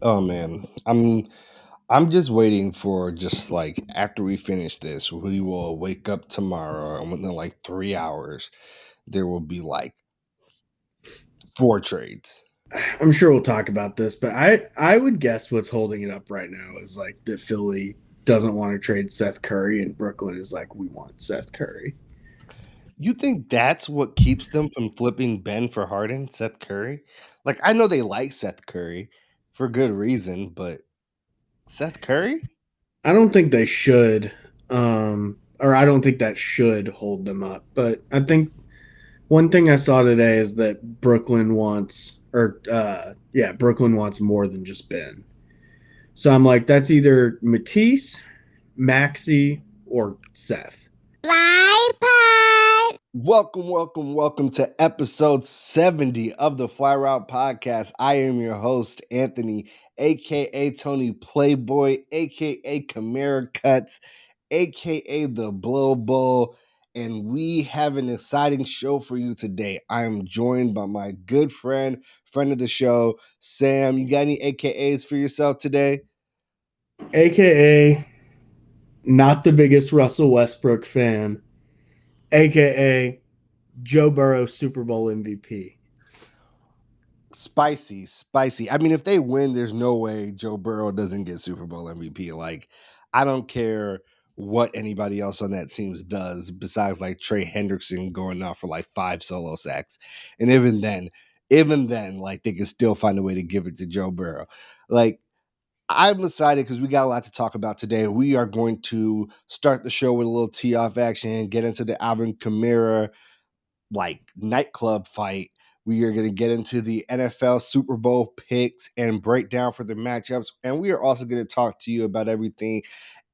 Oh man, I'm just waiting for just like after we finish this, we will wake up tomorrow and within like 3 hours, there will be like four trades. I'm sure we'll talk about this, but I would guess what's holding it up right now is like that Philly doesn't want to trade Seth Curry and Brooklyn is like we want Seth Curry. You think that's what keeps them from flipping Ben for Harden, Seth Curry? Like I know they like Seth Curry for good reason, but Seth Curry? I don't think they should or I don't think that should hold them up, but I think one thing I saw today is that Brooklyn wants Brooklyn wants more than just Ben. So I'm like that's either Matisse, Maxi or Seth. Fly Pod. Welcome to episode 70 of the Fly Route Podcast. I am your host, Anthony, aka Tony Playboy, aka Kamara Cuts, aka the Blow Bowl. And we have an exciting show for you today. I am joined by my good friend of the show, Sam. You got any AKAs for yourself today? AKA not the biggest Russell Westbrook fan, aka Joe Burrow Super Bowl MVP. Spicy. I mean, if they win, there's no way Joe Burrow doesn't get Super Bowl MVP. Like, I don't care what anybody else on that team does besides like Trey Hendrickson going out for like 5 solo sacks. And even then, like they can still find a way to give it to Joe Burrow. Like, I'm excited because we got a lot to talk about today. We are going to start the show with a little tee off action, get into the Alvin Kamara like nightclub fight. We are going to get into the NFL Super Bowl picks and breakdown for the matchups. And we are also going to talk to you about everything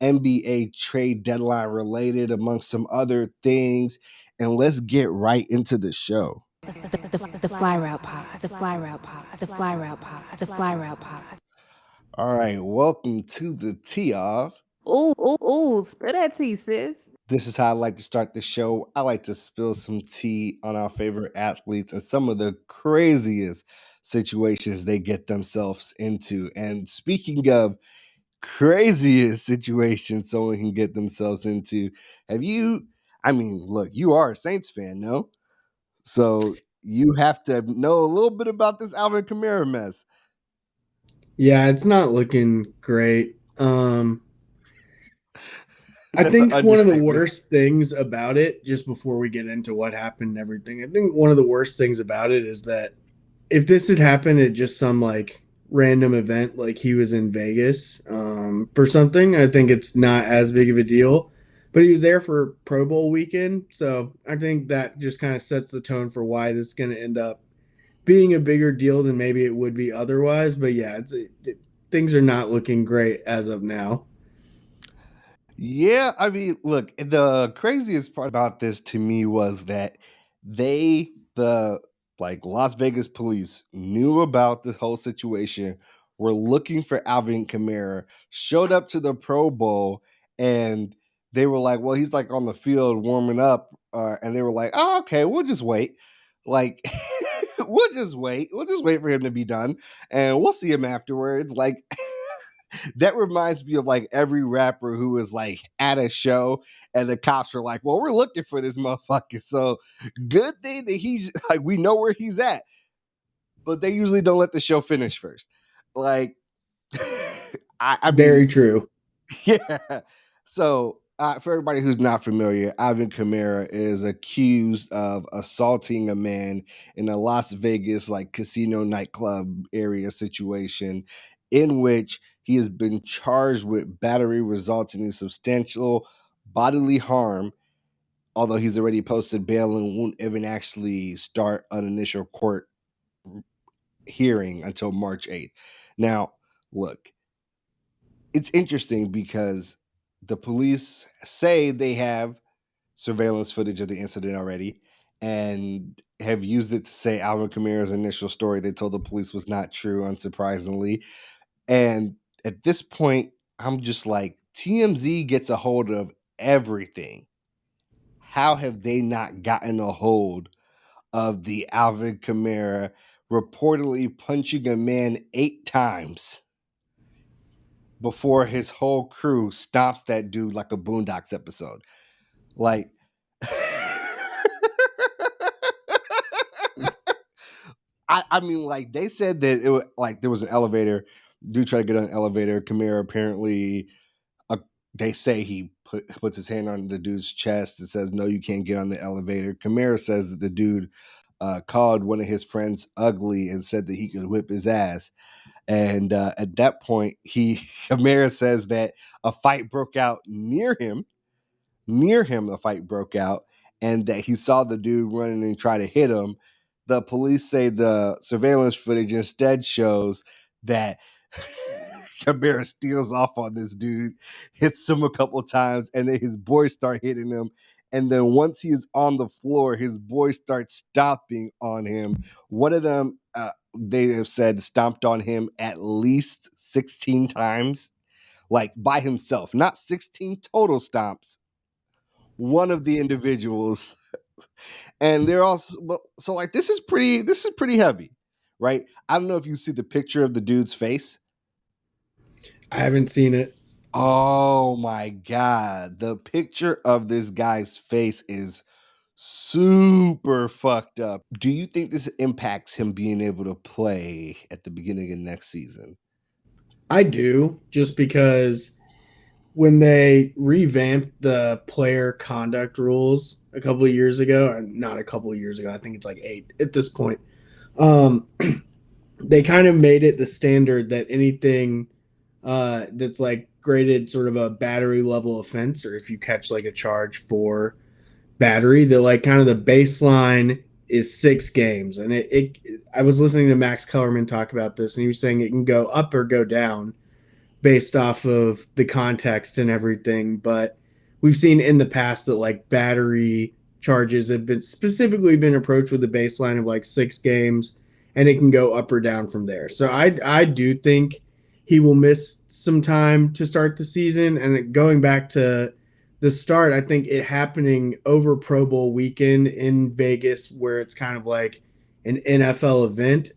NBA trade deadline related, amongst some other things. And let's get right into the show. The Fly Route Pod, the Fly Route Pod, the Fly Route Pod, the Fly Route Pod. All right, welcome to the tee off. Ooh, spill that tea, sis. This is how I like to start the show. I like to spill some tea on our favorite athletes and some of the craziest situations they get themselves into. And speaking of craziest situations someone can get themselves into, have you? I mean, look, you are a Saints fan, no? So you have to know a little bit about this Alvin Kamara mess. Yeah, it's not looking great. I That's an think one of the understatement. worst things about it, just before we get into what happened and everything, I think one of the worst things about it is that if this had happened at just some like random event, like he was in Vegas for something, I think it's not as big of a deal. But he was there for Pro Bowl weekend, so I think that just kind of sets the tone for why this is going to end up being a bigger deal than maybe it would be otherwise. But yeah, things are not looking great as of now. Yeah, I mean, look, the craziest part about this to me was that the like Las Vegas police knew about this whole situation, were looking for Alvin Kamara, showed up to the Pro Bowl, and they were like, well, he's like on the field warming up. And they were like, oh, okay, we'll just wait. Like, We'll just wait for him to be done, and we'll see him afterwards. Like, that reminds me of like every rapper who is like at a show and the cops are like, well, we're looking for this motherfucker. So good thing that he's like, we know where he's at, but they usually don't let the show finish first. Like, I mean, Very true. yeah. So, for everybody who's not familiar, Alvin Kamara is accused of assaulting a man in a Las Vegas like casino nightclub area situation, in which he has been charged with battery resulting in substantial bodily harm. Although he's already posted bail and won't even actually start an initial court hearing until March 8th. Now, look, it's interesting because the police say they have surveillance footage of the incident already and have used it to say Alvin Kamara's initial story they told the police was not true, unsurprisingly. And at this point, I'm just like, TMZ gets a hold of everything. How have they not gotten a hold of the Alvin Kamara reportedly punching a man 8 times? before his whole crew stomps that dude like a Boondocks episode. Like, I mean, like they said that it was like there was an elevator. Dude tried to get on an elevator. Kamara apparently, uh, they say he puts his hand on the dude's chest and says, "No, you can't get on the elevator." Kamara says that the dude called one of his friends ugly and said that he could whip his ass. And at that point, Kamara says that a fight broke out near him. Near him, the fight broke out, and that he saw the dude running and try to hit him. The police say the surveillance footage instead shows that Kamara steals off on this dude, hits him a couple times, and then his boys start hitting him. And then once he is on the floor, his boys start stomping on him. One of them, they have said, stomped on him at least 16 times, like by himself, not 16 total stomps. One of the individuals, and they're also so like this is pretty heavy, right? I don't know if you see the picture of the dude's face. I haven't seen it. Oh my god, the picture of this guy's face is super fucked up. Do you think this impacts him being able to play at the beginning of next season? I do, just because when they revamped the player conduct rules a couple of years ago, or not a couple of years ago, I think it's like 8 at this point. Um, they kind of made it the standard that anything that's like graded sort of a battery level offense, or if you catch like a charge for battery, that like kind of the baseline is 6 games. And I was listening to Max Kellerman talk about this, and he was saying it can go up or go down based off of the context and everything. But we've seen in the past that like battery charges have been specifically been approached with a baseline of like 6 games, and it can go up or down from there. So I do think he will miss some time to start the season. And going back to the start, I think it happening over Pro Bowl weekend in Vegas, where it's kind of like an NFL event,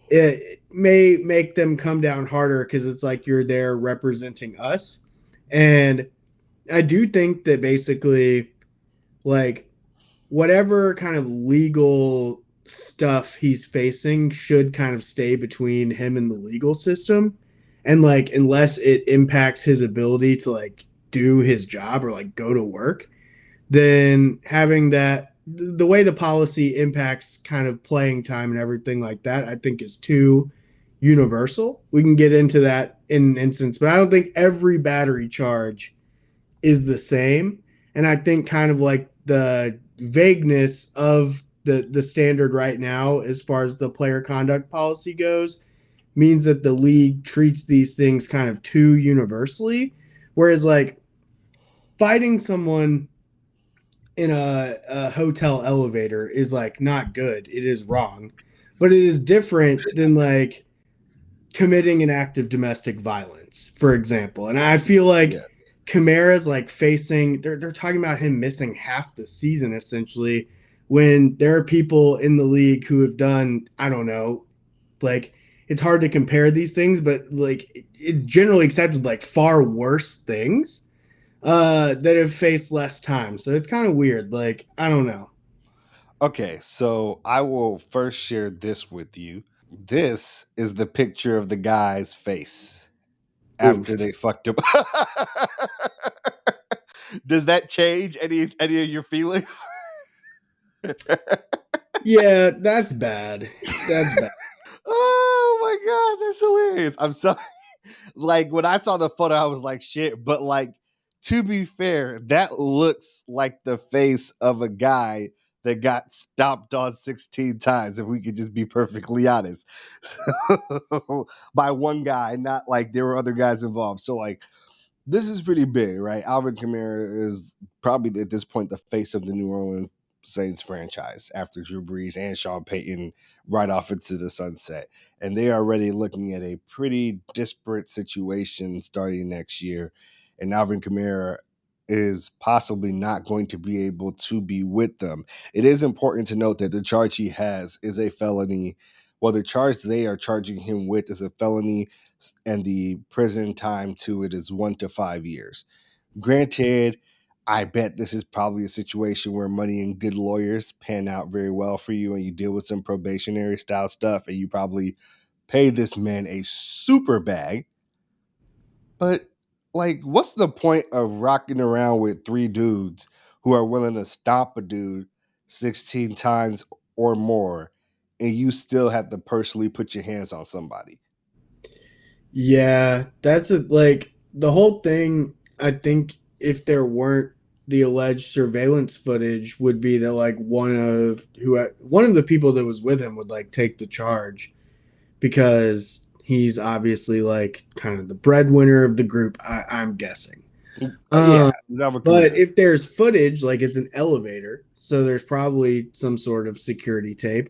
it may make them come down harder because it's like you're there representing us. And I do think that basically, like, whatever kind of legal stuff he's facing should kind of stay between him and the legal system. And like, unless it impacts his ability to like do his job or like go to work, then having that, the way the policy impacts kind of playing time and everything like that, I think is too universal. We can get into that in an instance, but I don't think every battery charge is the same. And I think kind of like the vagueness of the standard right now as far as the player conduct policy goes means that the league treats these things kind of too universally. Whereas like fighting someone in a hotel elevator is like not good. It is wrong, but it is different than like committing an act of domestic violence, for example. And I feel like Yeah. Kamara's like facing, they're talking about him missing half the season essentially, when there are people in the league who have done, I don't know, like it's hard to compare these things, but like it generally accepted like far worse things that have faced less time. So it's kind of weird. Like, I don't know. Okay, so I will first share this with you. This is the picture of the guy's face after Oof. they fucked him. Does that change any of your feelings? Yeah, that's bad. That's bad. Oh my god, that's hilarious. I'm sorry. Like when I saw the photo, I was like, shit. But like, to be fair, that looks like the face of a guy that got stomped on 16 times, if we could just be perfectly honest. So, by one guy, not like there were other guys involved. So like this is pretty big, right? Alvin Kamara is probably at this point the face of the New Orleans Saints franchise after Drew Brees and Sean Payton right off into the sunset. And they are already looking at a pretty disparate situation starting next year. And Alvin Kamara is possibly not going to be able to be with them. It is important to note that the charge he has is a felony Well, the charge they are charging him with is a felony, and the prison time to it is 1 to 5 years. Granted, I bet this is probably a situation where money and good lawyers pan out very well for you, and you deal with some probationary style stuff, and you probably pay this man a super bag. But like, what's the point of rocking around with three dudes who are willing to stomp a dude 16 times or more, and you still have to personally put your hands on somebody? Yeah, that's like the whole thing. I think if there weren't the alleged surveillance footage, would be that like one of the people that was with him would like take the charge because he's obviously like kind of the breadwinner of the group. I'm guessing. Yeah, Um, Alvin but Kamara. if there's footage, like it's an elevator, so there's probably some sort of security tape,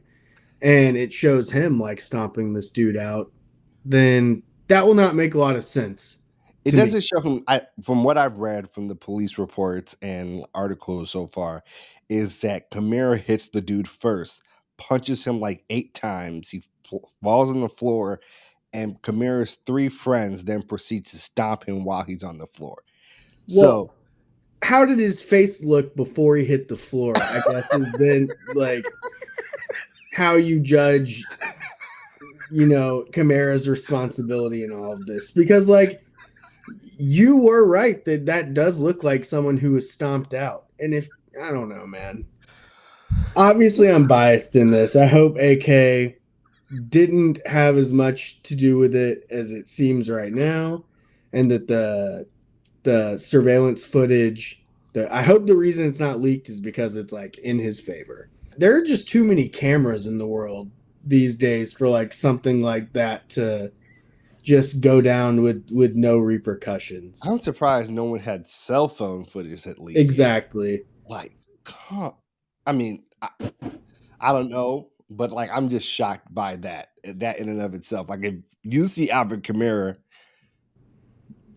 and it shows him like stomping this dude out, then that will not make a lot of sense It to me. doesn't show him. From what I've read from the police reports and articles so far, is that Kamara hits the dude first, punches him like 8 times. He falls on the floor, and Kamara's three friends then proceed to stomp him while he's on the floor. Well, So how did his face look before he hit the floor? I guess is then like how you judge, Kamara's responsibility in all of this because like you were right that that does look like someone who was stomped out. And if I don't know, man. Obviously, I'm biased in this. I hope AK didn't have as much to do with it as it seems right now, and that the surveillance footage. I hope the reason it's not leaked is because it's like in his favor. There are just too many cameras in the world these days for like something like that to just go down with no repercussions. I'm surprised no one had cell phone footage at least. Exactly. Like, I mean, I don't know, but like, I'm just shocked by that in and of itself. Like, if you see Alvin Kamara,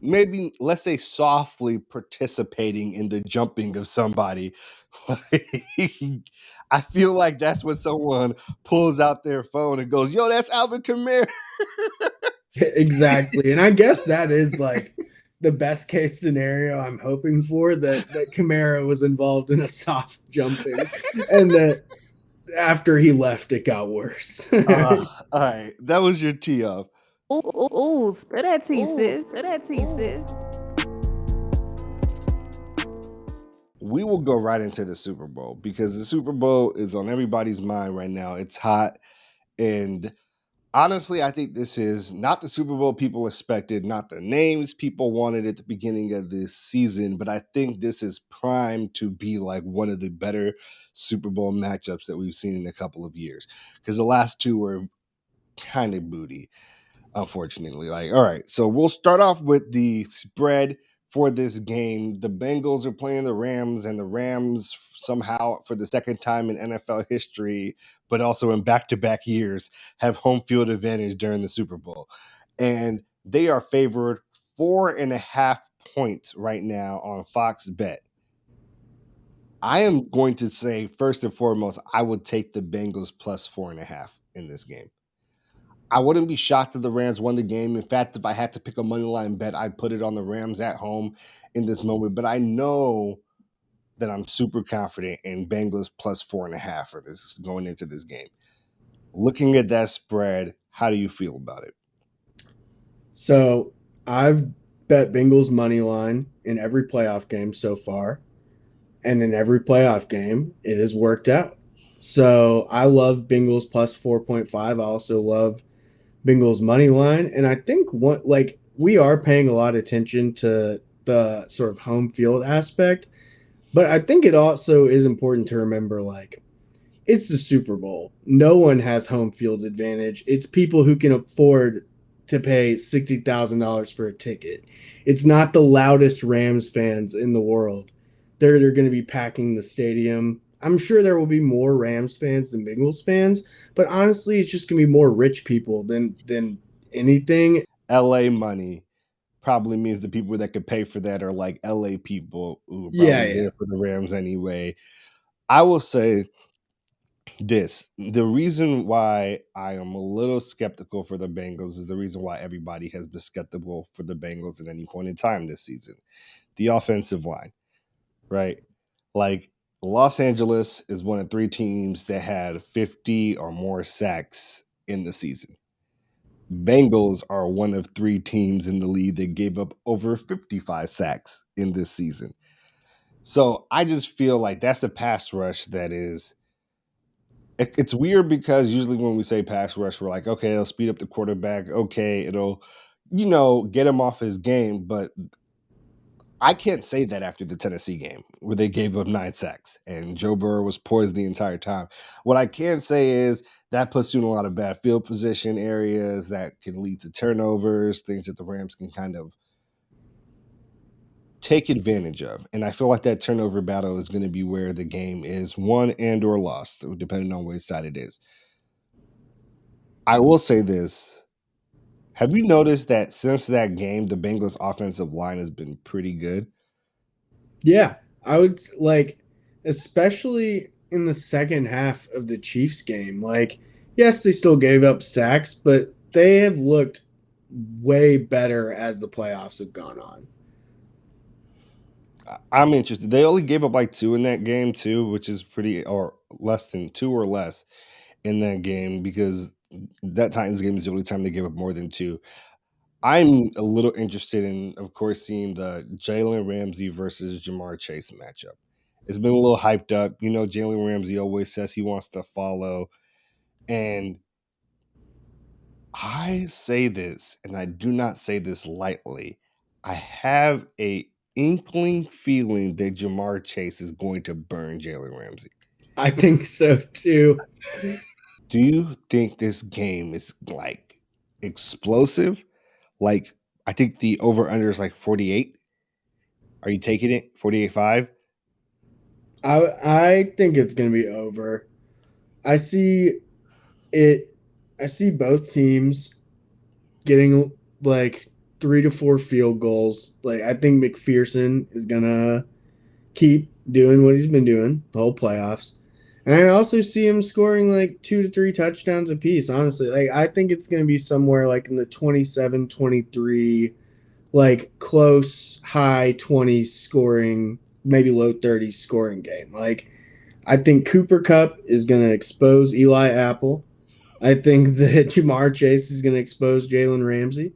maybe let's say softly participating in the jumping of somebody, I feel like that's when someone pulls out their phone and goes, "Yo, that's Alvin Kamara." Exactly. And I guess that is like the best case scenario I'm hoping for that Kamara was involved in a soft jumping and that after he left it got worse. All right, that was your tee off. Ooh, spill that tea, sis. Spill that tea, sis. We will go right into the Super Bowl because the Super Bowl is on everybody's mind right now. It's hot. And honestly, I think this is not the Super Bowl people expected, not the names people wanted at the beginning of this season, but I think this is primed to be like one of the better Super Bowl matchups that we've seen in a couple of years because the last two were kind of booty, unfortunately. Like, all right, so we'll start off with the spread for this game. The Bengals are playing the Rams, and the Rams somehow, for the second time in NFL history, but also in back-to-back years, have home field advantage during the Super Bowl. And they are favored 4.5 points right now on Fox Bet. I am going to say, first and foremost, I would take the Bengals plus 4.5 in this game. I wouldn't be shocked if the Rams won the game. In fact, if I had to pick a money line bet, I'd put it on the Rams at home in this moment. But I know that I'm super confident in Bengals plus 4.5 for this going into this game. Looking at that spread, how do you feel about it? So I've bet Bengals money line in every playoff game so far. And in every playoff game, it has worked out. So I love Bengals plus 4.5. I also love Bengals money line. And I think what like we are paying a lot of attention to the sort of home field aspect, but I think it also is important to remember like it's the Super Bowl. No one has home field advantage. It's people who can afford to pay $60,000 for a ticket. It's not the loudest Rams fans in the world. They're going to be packing the stadium. I'm sure there will be more Rams fans than Bengals fans, but honestly, it's just going to be more rich people than anything. LA money probably means the people that could pay for that are like LA people who are Yeah, probably yeah. there for the Rams anyway. I will say The reason why I am a little skeptical for the Bengals is the reason why everybody has been skeptical for the Bengals at any point in time this season. The offensive line, right? Like Los Angeles is one of three teams that had 50 or more sacks in the season. Bengals are one of three teams in the league that gave up over 55 sacks in this season. So I just feel like that's a pass rush that is it's weird because usually when we say pass rush, we're like, okay, it'll speed up the quarterback. Okay, it'll, get him off his game. But I can't say that after the Tennessee game where they gave up 9 sacks and Joe Burrow was poised the entire time. What I can say is that puts you in a lot of bad field position areas that can lead to turnovers, things that the Rams can kind of take advantage of. And I feel like that turnover battle is going to be where the game is won and or lost, depending on which side it is. I will say this. Have you noticed that since that game, the Bengals offensive line has been pretty good? Yeah, I would like, especially in the second half of the Chiefs game. Like, yes, they still gave up sacks, but they have looked way better as the playoffs have gone on. I'm interested. They only gave up like two in that game too, which is pretty or less than two or less in that game because that Titans game is the only time they gave up more than two. I'm a little interested in, of course, seeing the Jalen Ramsey versus Jamar Chase matchup. It's been a little hyped up. Jalen Ramsey always says he wants to follow. And I say this, and I do not say this lightly. I have a inkling feeling that Jamar Chase is going to burn Jalen Ramsey. I think so too. Do you think this game is like explosive? Like, I think the over under is like 48. Are you taking it? 48.5? I think it's gonna be over. I see it. I see both teams getting like 3 to 4 field goals. Like, I think McPherson is gonna keep doing what he's been doing the whole playoffs. And I also see him scoring like 2 to 3 touchdowns apiece, honestly. Like, I think it's going to be somewhere like in the 27-23, like close high 20s scoring, maybe low 30s scoring game. Like, I think Cooper Cup is going to expose Eli Apple. I think that Jamar Chase is going to expose Jalen Ramsey.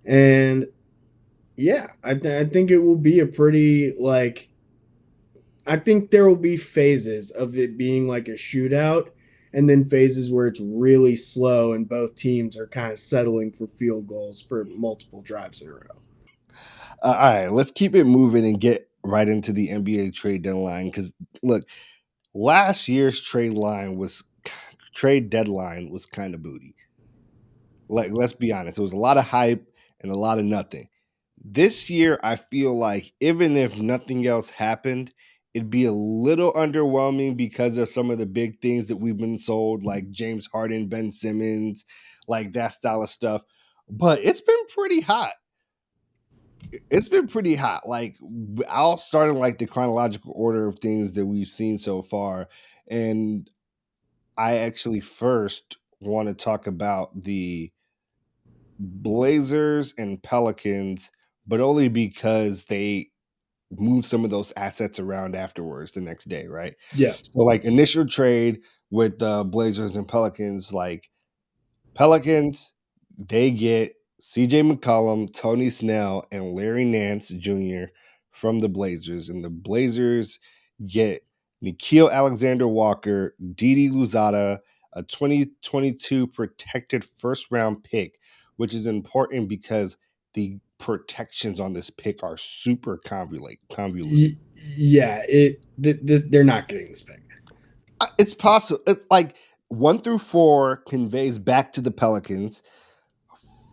And yeah, I think it will be a pretty like I think there will be phases of it being like a shootout and then phases where it's really slow and both teams are kind of settling for field goals for multiple drives in a row. All right, let's keep it moving and get right into the NBA trade deadline. Because look, last year's trade deadline was kind of booty. Like, let's be honest, it was a lot of hype and a lot of nothing. This year, I feel like even if nothing else happened, it'd be a little underwhelming because of some of the big things that we've been sold, like James Harden, Ben Simmons, like that style of stuff. But it's been pretty hot. It's been pretty hot. Like, I'll start in like the chronological order of things that we've seen so far. And I actually first want to talk about the Blazers and Pelicans, but only because they move some of those assets around afterwards the next day, right? Yeah. So like initial trade with the Blazers and Pelicans, like Pelicans, they get CJ McCollum, Tony Snell, and Larry Nance Jr. from the Blazers. And the Blazers get Nikhil Alexander Walker, Didi Luzada, a 2022 protected first round pick, which is important because the protections on this pick are super convoluted. Yeah, they're not getting this pick. It's possible. It's like 1 through 4 conveys back to the Pelicans.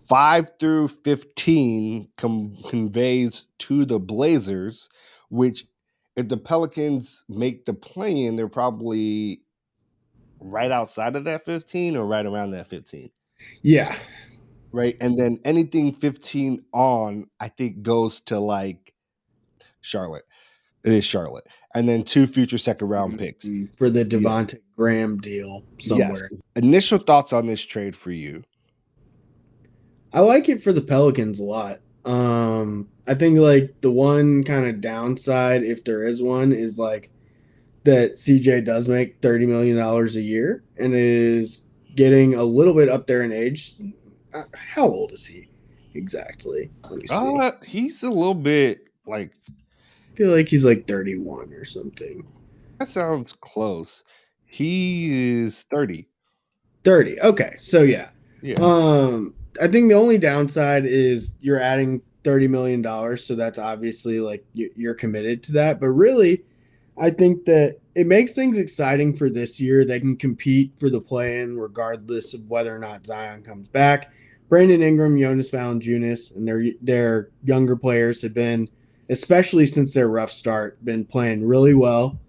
5 through 15 conveys to the Blazers, which if the Pelicans make the play in, they're probably right outside of that 15 or right around that 15. Yeah. Right. And then anything 15 on, I think, goes to like Charlotte. It is Charlotte. And then 2 future second round picks. For the Yeah. Devontae Graham deal Yes. somewhere. Initial thoughts on this trade for you? I like it for the Pelicans a lot. I think like the one kind of downside, if there is one, is like that CJ does make $30 million a year and is getting a little bit up there in age. How old is he exactly? Let me see. He's a little bit like, I feel like he's like 31 or something. that sounds close. He is 30. 30. Okay. So yeah. Yeah. I think the only downside is you're adding $30 million. So that's obviously like you're committed to that. But really, I think that it makes things exciting for this year. They can compete for the play-in regardless of whether or not Zion comes back. Brandon Ingram, Jonas Valanciunas, and their younger players have been, especially since their rough start, been playing really well.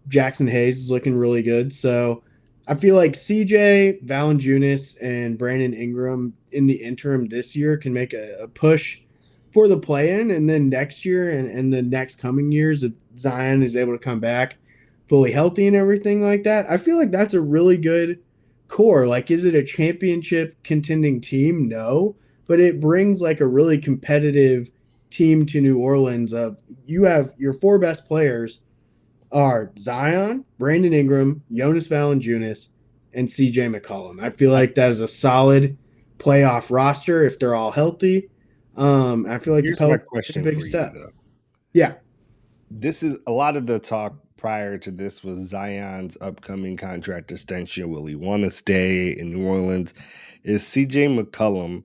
Jackson Hayes is looking really good. So I feel like CJ, Valanciunas, and Brandon Ingram in the interim this year can make a push for the play-in, and then next year and the next coming years, if Zion is able to come back fully healthy and everything like that, I feel like that's a really good core. Like, is it a championship contending team? No, but it brings like a really competitive team to New Orleans. Of you have your 4 best players are Zion, Brandon Ingram, Jonas Valanciunas, and CJ McCollum. I feel like that is a solid playoff roster if they're all healthy. I feel like Here's the my Pelicans take question a big for you, step. though. Yeah. This is a lot of the talk prior to this was Zion's upcoming contract extension. Will he want to stay in New Orleans? Is CJ McCollum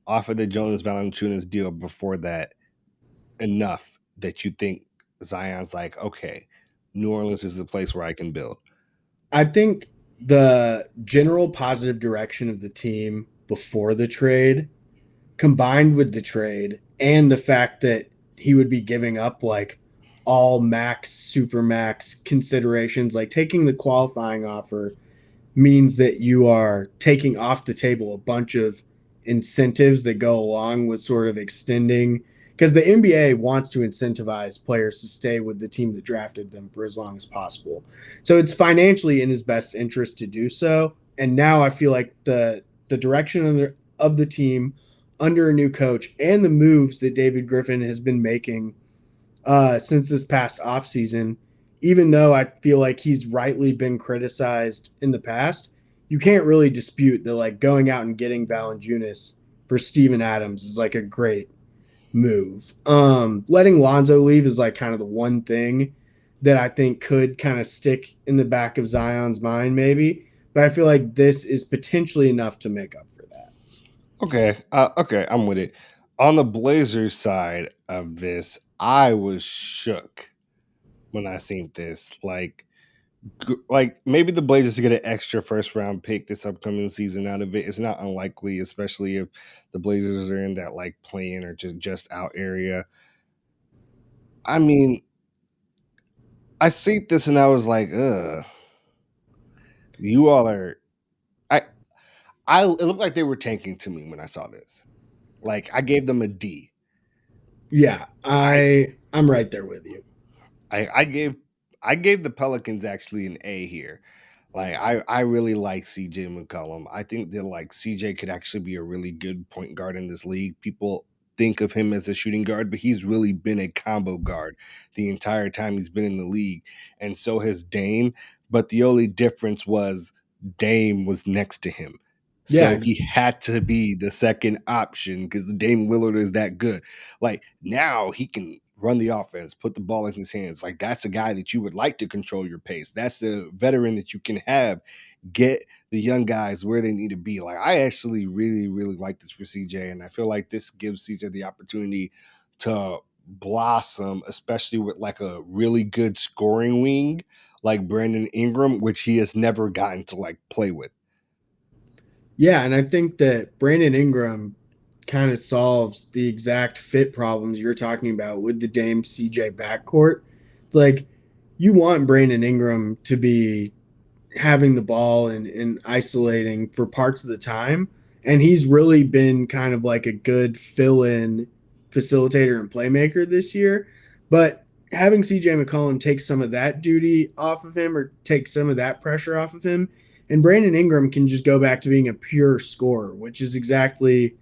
off of the Jonas Valanciunas deal before that enough that you think Zion's like, okay, New Orleans is the place where I can build? I think the general positive direction of the team before the trade, combined with the trade, and the fact that he would be giving up like all max, super max considerations, like taking the qualifying offer means that you are taking off the table a bunch of incentives that go along with sort of extending, because the NBA wants to incentivize players to stay with the team that drafted them for as long as possible. So it's financially in his best interest to do so. And now I feel like the direction of the team under a new coach and the moves that David Griffin has been making since this past offseason, even though I feel like he's rightly been criticized in the past, you can't really dispute that like going out and getting Valanciunas for Steven Adams is like a great move. Letting Lonzo leave is like kind of the one thing that I think could kind of stick in the back of Zion's mind, maybe. But I feel like this is potentially enough to make up for that. Okay, I'm with it. On the Blazers side of this, I was shook when I seen this. Like maybe the Blazers get an extra first round pick this upcoming season out of it. It's not unlikely, especially if the Blazers are in that like playing or just out area. I mean, I see this and I was like, ugh, you all are. I it looked like they were tanking to me when I saw this. Like I gave them a D. Yeah, I I'm right there with you. I gave the Pelicans actually an A here. Like I really like CJ McCollum. I think that like CJ could actually be a really good point guard in this league. People think of him as a shooting guard, but he's really been a combo guard the entire time he's been in the league. And so has Dame. But the only difference was Dame was next to him. Yeah, So he had to be the second option because Dame Lillard is that good. Like now he can run the offense, put the ball in his hands. Like that's a guy that you would like to control your pace. That's the veteran that you can have get the young guys where they need to be. Like I actually really, really like this for CJ, and I feel like this gives CJ the opportunity to blossom, especially with like a really good scoring wing like Brandon Ingram, which he has never gotten to like play with. Yeah, and I think that Brandon Ingram kind of solves the exact fit problems you're talking about with the Dame CJ backcourt. It's like you want Brandon Ingram to be having the ball and isolating for parts of the time. And he's really been kind of like a good fill in facilitator and playmaker this year. But having CJ McCollum take some of that duty off of him or take some of that pressure off of him, and Brandon Ingram can just go back to being a pure scorer, which is exactly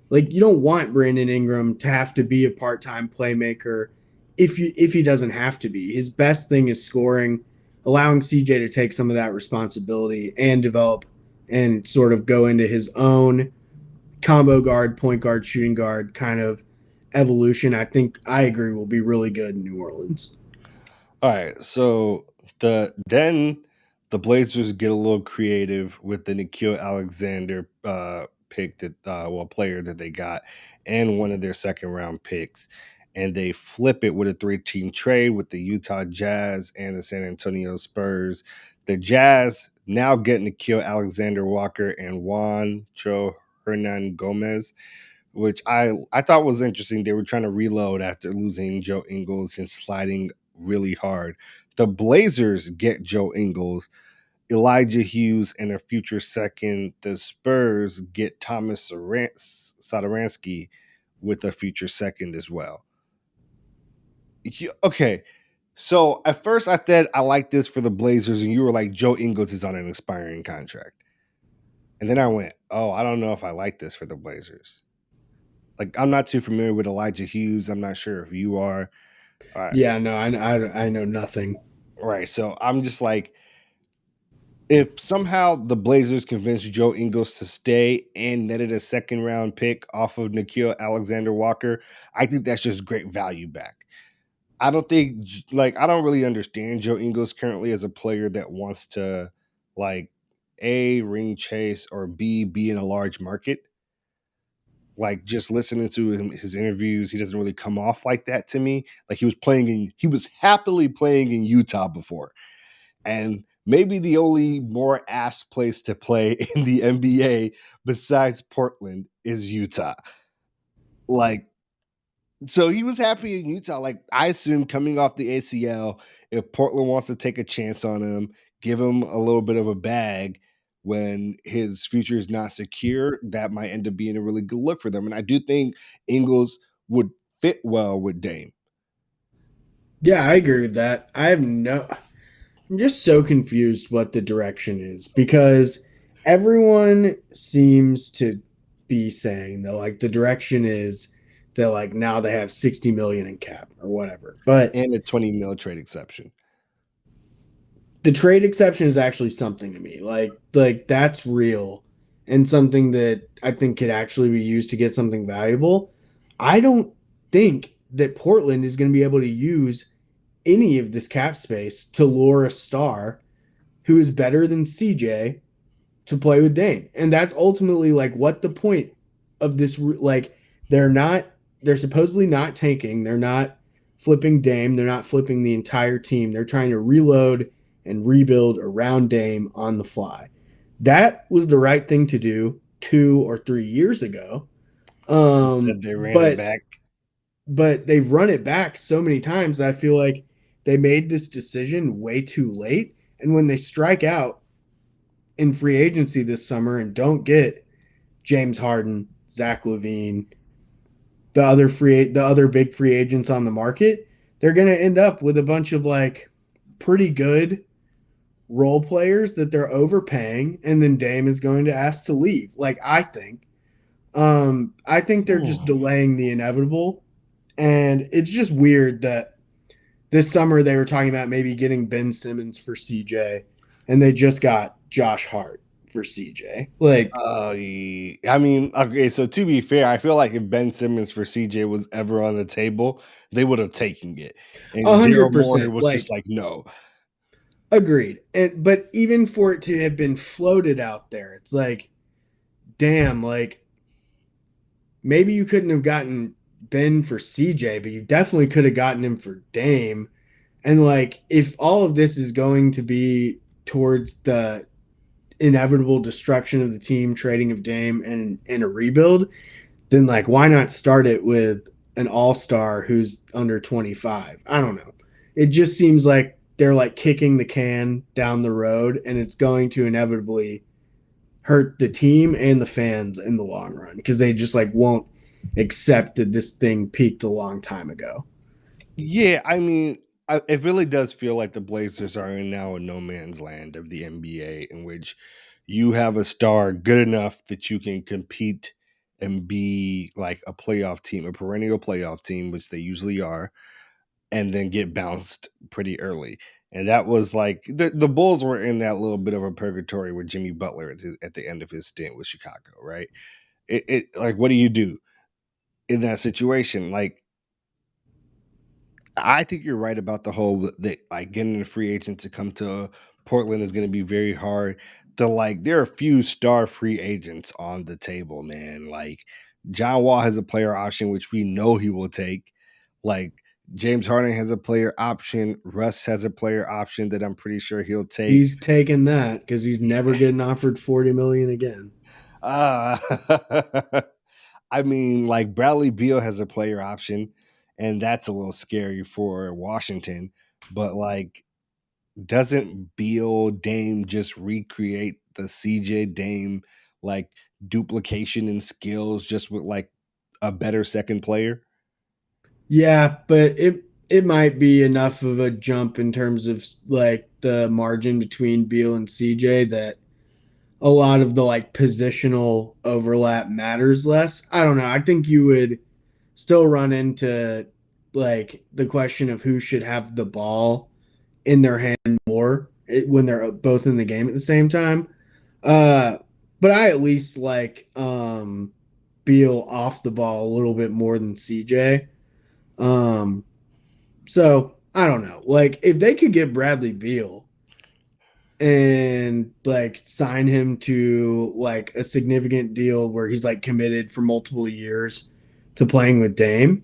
like you don't want Brandon Ingram to have to be a part-time playmaker if he doesn't have to be. His best thing is scoring, allowing CJ to take some of that responsibility and develop and sort of go into his own combo guard, point guard, shooting guard kind of evolution. I think I agree will be really good in New Orleans. All right, so the Blazers get a little creative with the Nikhil Alexander pick that player that they got and one of their second round picks, and they flip it with a 3-team trade with the Utah Jazz and the San Antonio Spurs. The Jazz now get Nikhil Alexander Walker and Juancho Hernan Gomez, which I thought was interesting. They were trying to reload after losing Joe Ingles and sliding really hard. The Blazers get Joe Ingles, Elijah Hughes, and a future second. The Spurs get Thomas Satoransky with a future second as well. Okay, so at first I said I like this for the Blazers, and you were like, Joe Ingles is on an expiring contract. And then I went, oh, I don't know if I like this for the Blazers. Like, I'm not too familiar with Elijah Hughes. I'm not sure if you are. Yeah, no, I know nothing. Right. So I'm just like, if somehow the Blazers convinced Joe Ingles to stay and netted a second round pick off of Nikhil Alexander Walker, I think that's just great value back. I don't think, I don't really understand Joe Ingles currently as a player that wants to, like, A, ring chase, or B, be in a large market. Like, just listening to his interviews, he doesn't really come off like that to me. Like, he was happily playing in Utah before. And maybe the only more ass place to play in the NBA besides Portland is Utah. Like, so he was happy in Utah. Like, I assume coming off the ACL, if Portland wants to take a chance on him, give him a little bit of a bag when his future is not secure, that might end up being a really good look for them. And I do think Ingles would fit well with Dame. Yeah, I agree with that. I'm just so confused what the direction is because everyone seems to be saying that like the direction is that like now they have 60 million in cap or whatever. But And a 20 mil trade exception. the trade exception is actually something to me. Like that's real and something that I think could actually be used to get something valuable. I don't think that Portland is going to be able to use any of this cap space to lure a star who is better than CJ to play with Dame. And that's ultimately like what the point of this like they're supposedly not tanking, they're not flipping Dame, they're not flipping the entire team. They're trying to reload and rebuild around Dame on the fly. That was the right thing to do 2 or 3 years ago. They ran it back. But they've run it back so many times that I feel like they made this decision way too late. And when they strike out in free agency this summer and don't get James Harden, Zach LaVine, the other big free agents on the market, they're going to end up with a bunch of like pretty good role players that they're overpaying, and then Dame is going to ask to leave. Like I think they're just delaying the inevitable, and it's just weird that this summer they were talking about maybe getting Ben Simmons for CJ, and they just got Josh Hart for CJ. Like, I mean, okay, so to be fair, I feel like if Ben Simmons for CJ was ever on the table, they would have taken it. And Daryl Morey 100%, was just like, no. Agreed. But even for it to have been floated out there, it's like, damn, like maybe you couldn't have gotten Ben for CJ, but you definitely could have gotten him for Dame. And like, if all of this is going to be towards the inevitable destruction of the team, trading of Dame and a rebuild, then like, why not start it with an all-star who's under 25? I don't know. It just seems like they're like kicking the can down the road, and it's going to inevitably hurt the team and the fans in the long run because they just like won't accept that this thing peaked a long time ago. Yeah, I mean, it really does feel like the Blazers are in now a no man's land of the NBA, in which you have a star good enough that you can compete and be like a playoff team, a perennial playoff team, which they usually are, and then get bounced pretty early. And that was like the Bulls were in that little bit of a purgatory with Jimmy Butler at the end of his stint with Chicago, right? It like, what do you do in that situation? Like, I think you're right about the whole that like getting a free agent to come to Portland is going to be very hard. There are a few star free agents on the table, man. Like John Wall has a player option, which we know he will take. Like James Harden has a player option. Russ has a player option that I'm pretty sure he'll take. He's taking that because he's never getting offered 40 million again. Uh, I mean, like Bradley Beal has a player option, and that's a little scary for Washington. But like, doesn't Beal Dame just recreate the CJ Dame like duplication and skills just with like a better second player? Yeah, but it might be enough of a jump in terms of like the margin between Beal and CJ that a lot of the like positional overlap matters less. I don't know. I think you would still run into like the question of who should have the ball in their hand more when they're both in the game at the same time. Uh, but I at least like Beal off the ball a little bit more than CJ. Um, so I don't know. Like if they could get Bradley Beal and like sign him to like a significant deal where he's like committed for multiple years to playing with Dame,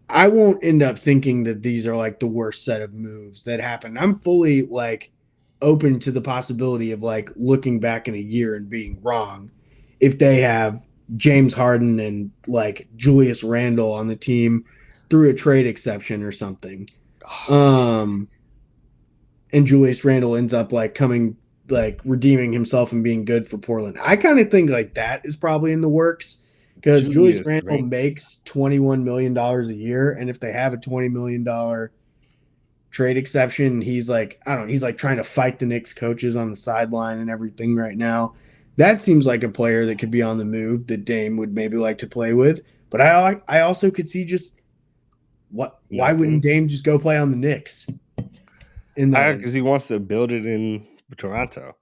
I won't end up thinking that these are like the worst set of moves that happen. I'm fully like open to the possibility of like looking back in a year and being wrong if they have James Harden and like Julius Randle on the team through a trade exception or something. Oh, Um and Julius Randle ends up like coming like redeeming himself and being good for Portland. I kind of think like that is probably in the works because Julius Julius Randle Randle. makes $21 million a year, and if they have a $20 million trade exception, he's like I don't know, he's like trying to fight the Knicks coaches on the sideline and everything right now. That seems like a player that could be on the move that Dame would maybe like to play with. But I also could see just what why wouldn't Nothing. Dame just go play on the Knicks in that Because he instance? wants to build it in Toronto.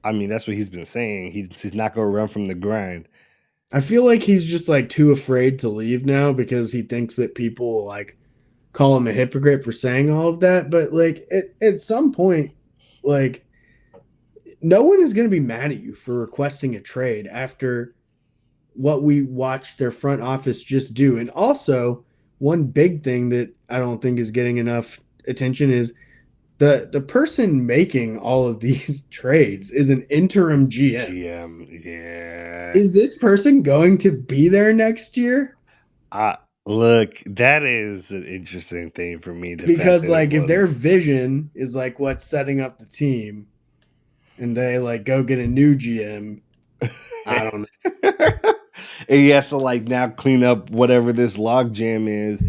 I mean, that's what he's been saying. He's not going to run from the grind. I feel like he's just like too afraid to leave now because he thinks that people will like call him a hypocrite for saying all of that. But like at some point, like no one is going to be mad at you for requesting a trade after what we watched their front office just do. And also, one big thing that I don't think is getting enough attention is the person making all of these trades is an interim GM. GM, yeah. Is this person going to be there next year? I look, that is an interesting thing for me. The fact Because that it like if their was vision is like what's setting up the team and they like go get a new GM, I don't know. and he has to like now clean up whatever this log jam is.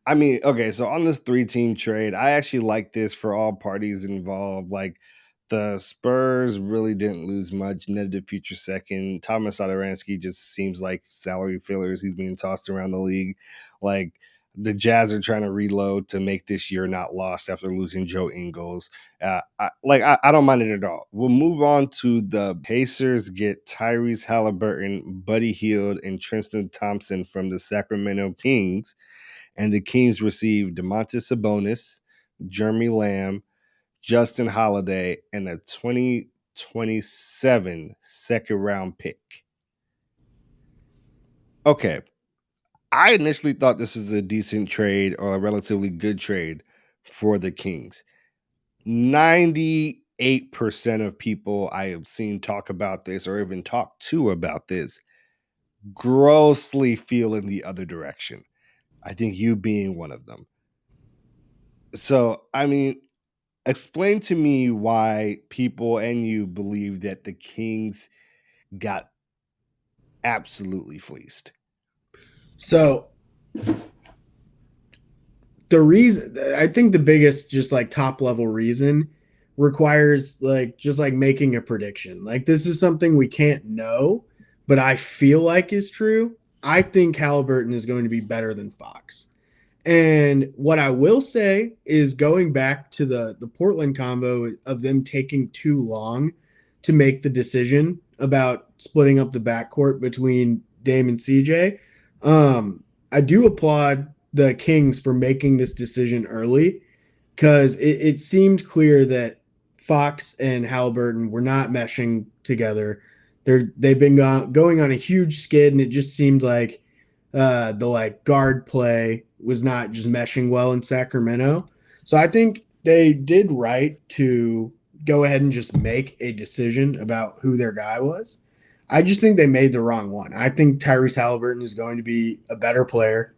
I mean, okay, so on this 3-team trade, I actually like this for all parties involved. Like the Spurs really didn't lose much, netted a future second. Thomas Satoransky just seems like salary fillers. He's being tossed around the league. Like the Jazz are trying to reload to make this year not lost after losing Joe Ingles. I don't mind it at all. We'll move on to the Pacers get Tyrese Halliburton, Buddy Hield, and Tristan Thompson from the Sacramento Kings. And the Kings receive DeMontis Sabonis, Jeremy Lamb, Justin Holiday, and a 2027 second round pick. Okay. I initially thought this was a decent trade or a relatively good trade for the Kings. 98% of people I have seen talk about this or even talk to about this grossly feel in the other direction. I think you being one of them. So, I mean, explain to me why people and you believe that the Kings got absolutely fleeced. So the reason I think the biggest just like top level reason requires like just like making a prediction. Like this is something we can't know, but I feel like is true. I think Halliburton is going to be better than Fox. And what I will say is going back to the Portland combo of them taking too long to make the decision about splitting up the backcourt between Dame and CJ. I do applaud the Kings for making this decision early because it seemed clear that Fox and Halliburton were not meshing together. They've been going on a huge skid, and it just seemed like the like guard play was not just meshing well in Sacramento. So I think they did right to go ahead and just make a decision about who their guy was. I just think they made the wrong one. I think Tyrese Halliburton is going to be a better player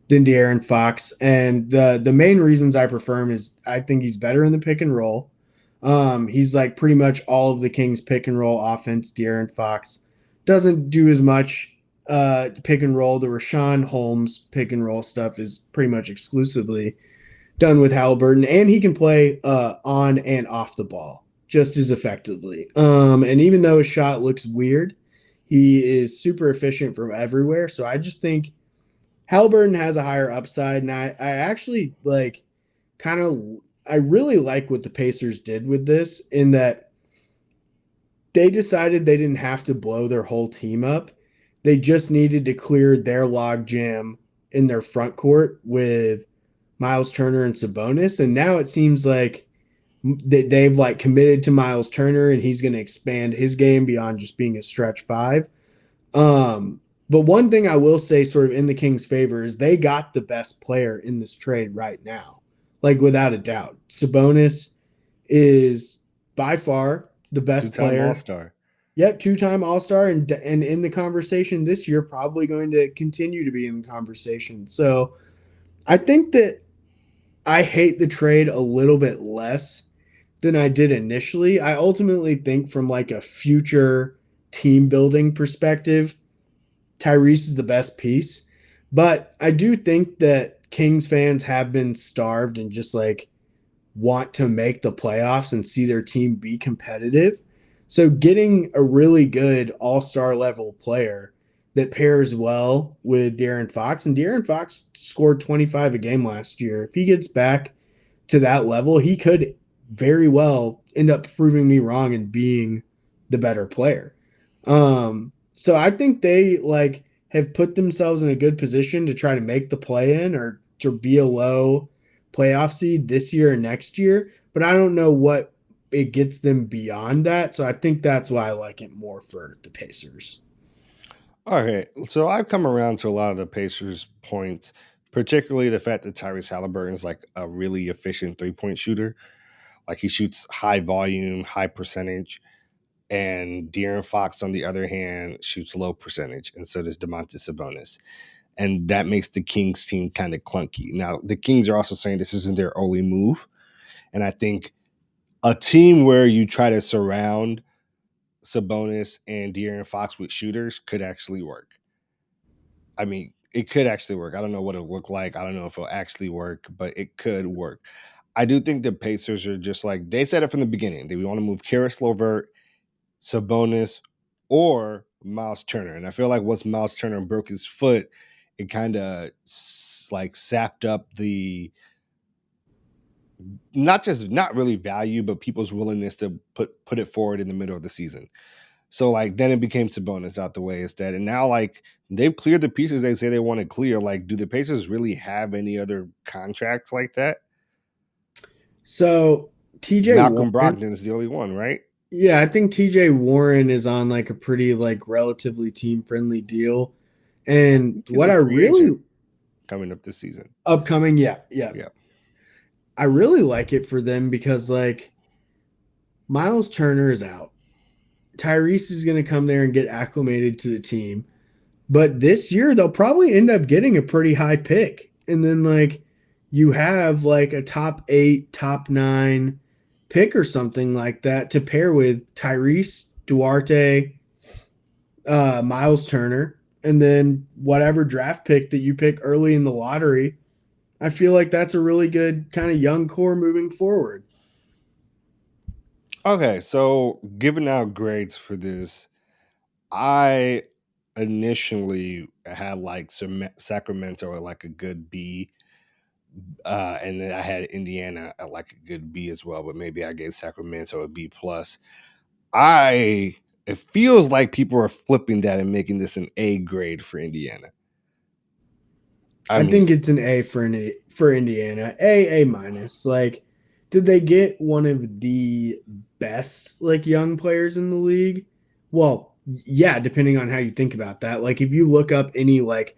than De'Aaron Fox, and the main reasons I prefer him is I think he's better in the pick and roll. He's like pretty much all of the Kings pick and roll offense. De'Aaron Fox doesn't do as much pick and roll. The Rashawn Holmes pick and roll stuff is pretty much exclusively done with Halliburton, and he can play on and off the ball just as effectively. And even though his shot looks weird, he is super efficient from everywhere. So I just think Halliburton has a higher upside, and I actually like kind of I really like what the Pacers did with this in that they decided they didn't have to blow their whole team up. They just needed to clear their log jam in their front court with Miles Turner and Sabonis, and now it seems like they've like committed to Miles Turner, and he's going to expand his game beyond just being a stretch five. But one thing I will say, sort of in the Kings' favor, is they got the best player in this trade right now, like without a doubt. Sabonis is by far the best Two-time player. All-Star. Yep, two-time All-Star, and in the conversation this year, probably going to continue to be in the conversation. So I think that I hate the trade a little bit less than I did initially. I ultimately think from like a future team building perspective, Tyrese is the best piece. But I do think that Kings fans have been starved and just like want to make the playoffs and see their team be competitive. So getting a really good all-star level player that pairs well with De'Aaron Fox, and De'Aaron Fox scored 25 a game last year. If he gets back to that level, he could very well end up proving me wrong and being the better player. So I think they like have put themselves in a good position to try to make the play in or to be a low playoff seed this year and next year. But I don't know what it gets them beyond that. So I think that's why I like it more for the Pacers. All right. So I've come around to a lot of the Pacers' points, particularly the fact that Tyrese Halliburton is like a really efficient three-point shooter. Like he shoots high volume, high percentage. And De'Aaron Fox, on the other hand, shoots low percentage. And so does Domantas Sabonis. And that makes the Kings team kind of clunky. Now, the Kings are also saying this isn't their only move. And I think a team where you try to surround Sabonis and De'Aaron Fox with shooters could actually work. I mean, it could actually work. I don't know what it'll look like. I don't know if it'll actually work, but it could work. I do think the Pacers are just like, they said it from the beginning. They want to move Karis LeVert, Sabonis, or Miles Turner. And I feel like once Miles Turner broke his foot, it kind of like sapped up the not really value, but people's willingness to put it forward in the middle of the season. So like then it became Sabonis out the way instead. And now like they've cleared the pieces they say they want to clear. Like, do the Pacers really have any other contracts like that? So TJ Malcolm Warren, Brogdon is the only one, right? yeah, I think TJ Warren is on like a pretty like relatively team friendly deal. And He's what a I free really agent coming up this season. upcoming, yeah. Yeah. I really like it for them because like Miles Turner is out. Tyrese is going to come there and get acclimated to the team. But this year they'll probably end up getting a pretty high pick. And then like you have like a top 8, top 9 pick or something like that to pair with Tyrese, Duarte, Miles Turner, and then whatever draft pick that you pick early in the lottery. I feel like that's a really good kind of young core moving forward. Okay, so giving out grades for this, I initially had like Sacramento at like a good B, and then I had Indiana at like a good B as well, but maybe I gave Sacramento a B plus. I It feels like people are flipping that and making this an A grade for Indiana. I I mean, think it's an A for Indiana. A minus. Like, did they get one of the best like young players in the league? Well, yeah, depending on how you think about that. Like, if you look up any like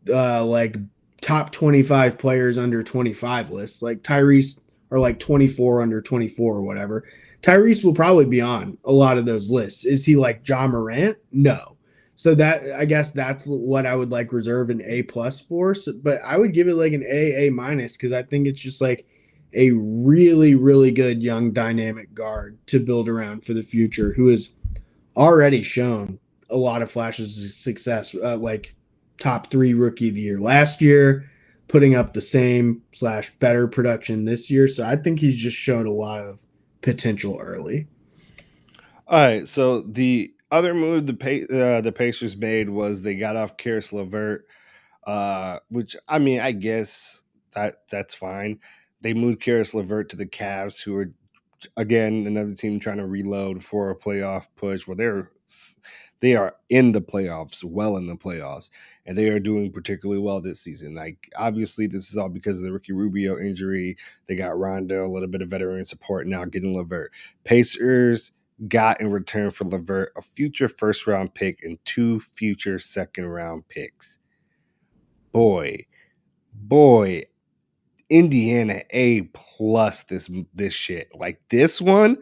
top 25 players under 25 lists, like Tyrese or like 24 under 24 or whatever. Tyrese will probably be on a lot of those lists. Is he like John Morant? No. So that I guess that's what I would like reserve an A plus for. So, but I would give it like an A minus because I think it's just like a really really good young dynamic guard to build around for the future who has already shown a lot of flashes of success, like top 3 rookie of the year last year, putting up the same slash better production this year. So I think he's just shown a lot of potential early. all right. So the other move the Pacers made was they got off Karis LeVert, which I mean, I guess that's fine. They moved Karis LeVert to the Cavs, who are again another team trying to reload for a playoff push. Well, they are in the playoffs, well in the playoffs, and they are doing particularly well this season. Like obviously, this is all because of the Ricky Rubio injury. They got Rondo, a little bit of veteran support now, getting LeVert. Pacers got in return for LeVert a future first round pick and 2 future second round picks. Boy, Indiana A plus this shit. Like this one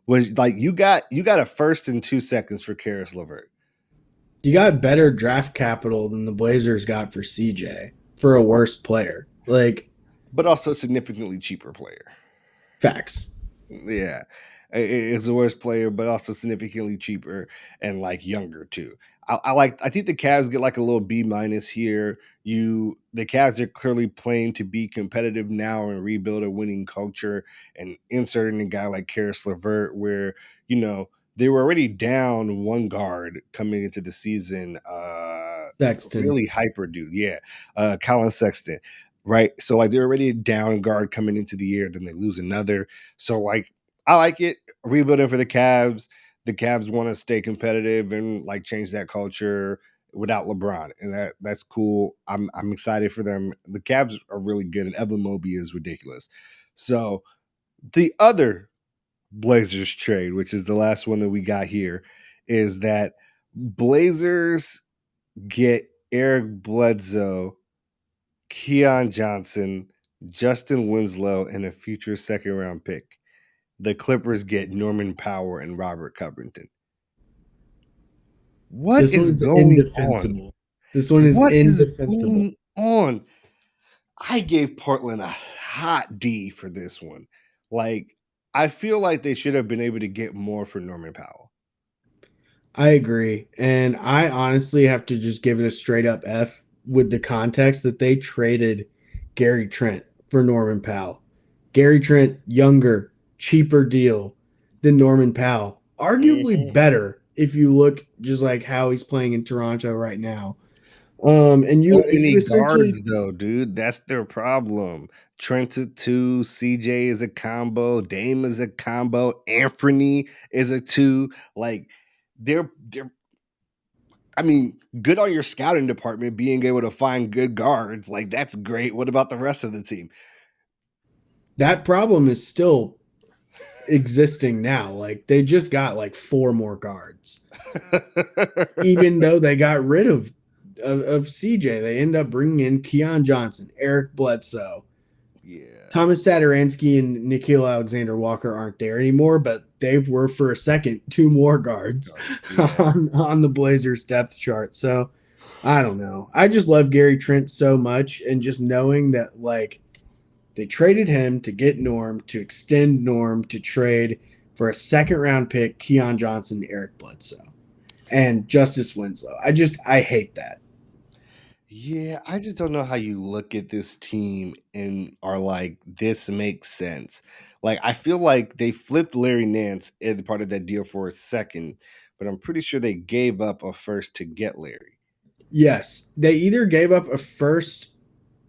was like you got a first and 2 seconds for Karis LeVert. You got better draft capital than the Blazers got for CJ for a worse player. Like, But also a significantly cheaper player. facts. Yeah. It's the worst player, but also significantly cheaper and like younger too. I think the Cavs get like a little B minus here. The Cavs are clearly playing to be competitive now and rebuild a winning culture and inserting a guy like Karis LeVert where, they were already down one guard coming into the season. Sexton. Really hyper dude. Yeah. Colin Sexton. Right. So like they're already down guard coming into the year, then they lose another. So like I like it. Rebuilding for the Cavs. The Cavs want to stay competitive and like change that culture without LeBron, and that's cool. I'm excited for them. The Cavs are really good, and Evan Mobley is ridiculous. So the other Blazers trade, which is the last one that we got here, is that Blazers get Eric Bledsoe, Keon Johnson, Justin Winslow, and a future second round pick. The Clippers get Norman Powell and Robert Covington. What This is one's going on? indefensible. This one is What is indefensible. going on? I gave Portland a hot D for this one. Like, I feel like they should have been able to get more for Norman Powell. I agree. And I honestly have to just give it a straight up F with the context that they traded Gary Trent for Norman Powell. Gary Trent, younger, cheaper deal than Norman Powell. Arguably Mhm. better if you look just like how he's playing in Toronto right now. And So you many essentially guards, though, dude. That's their problem. Trent a 2, CJ is a combo, Dame is a combo, Anthony is a 2. Like, they're I mean, good on your scouting department being able to find good guards. Like, that's great. What about the rest of the team? that problem is still existing now. Like they just got like 4 more guards. Even though they got rid of CJ, they end up bringing in Keon Johnson, Eric Bledsoe, Yeah. Thomas Satoransky, and Nikhil Alexander Walker aren't there anymore, but they were for a second 2 more guards Yeah. on the Blazers depth chart. So I don't know. I just love Gary Trent so much, and just knowing that like they traded him to get Norm, to extend Norm, to trade for a second round pick, Keon Johnson, Eric Bledsoe, and Justice Winslow. I hate that. Yeah, I just don't know how you look at this team and are like, this makes sense. Like, I feel like they flipped Larry Nance as part of that deal for a second, but I'm pretty sure they gave up a first to get Larry. Yes, they either gave up a first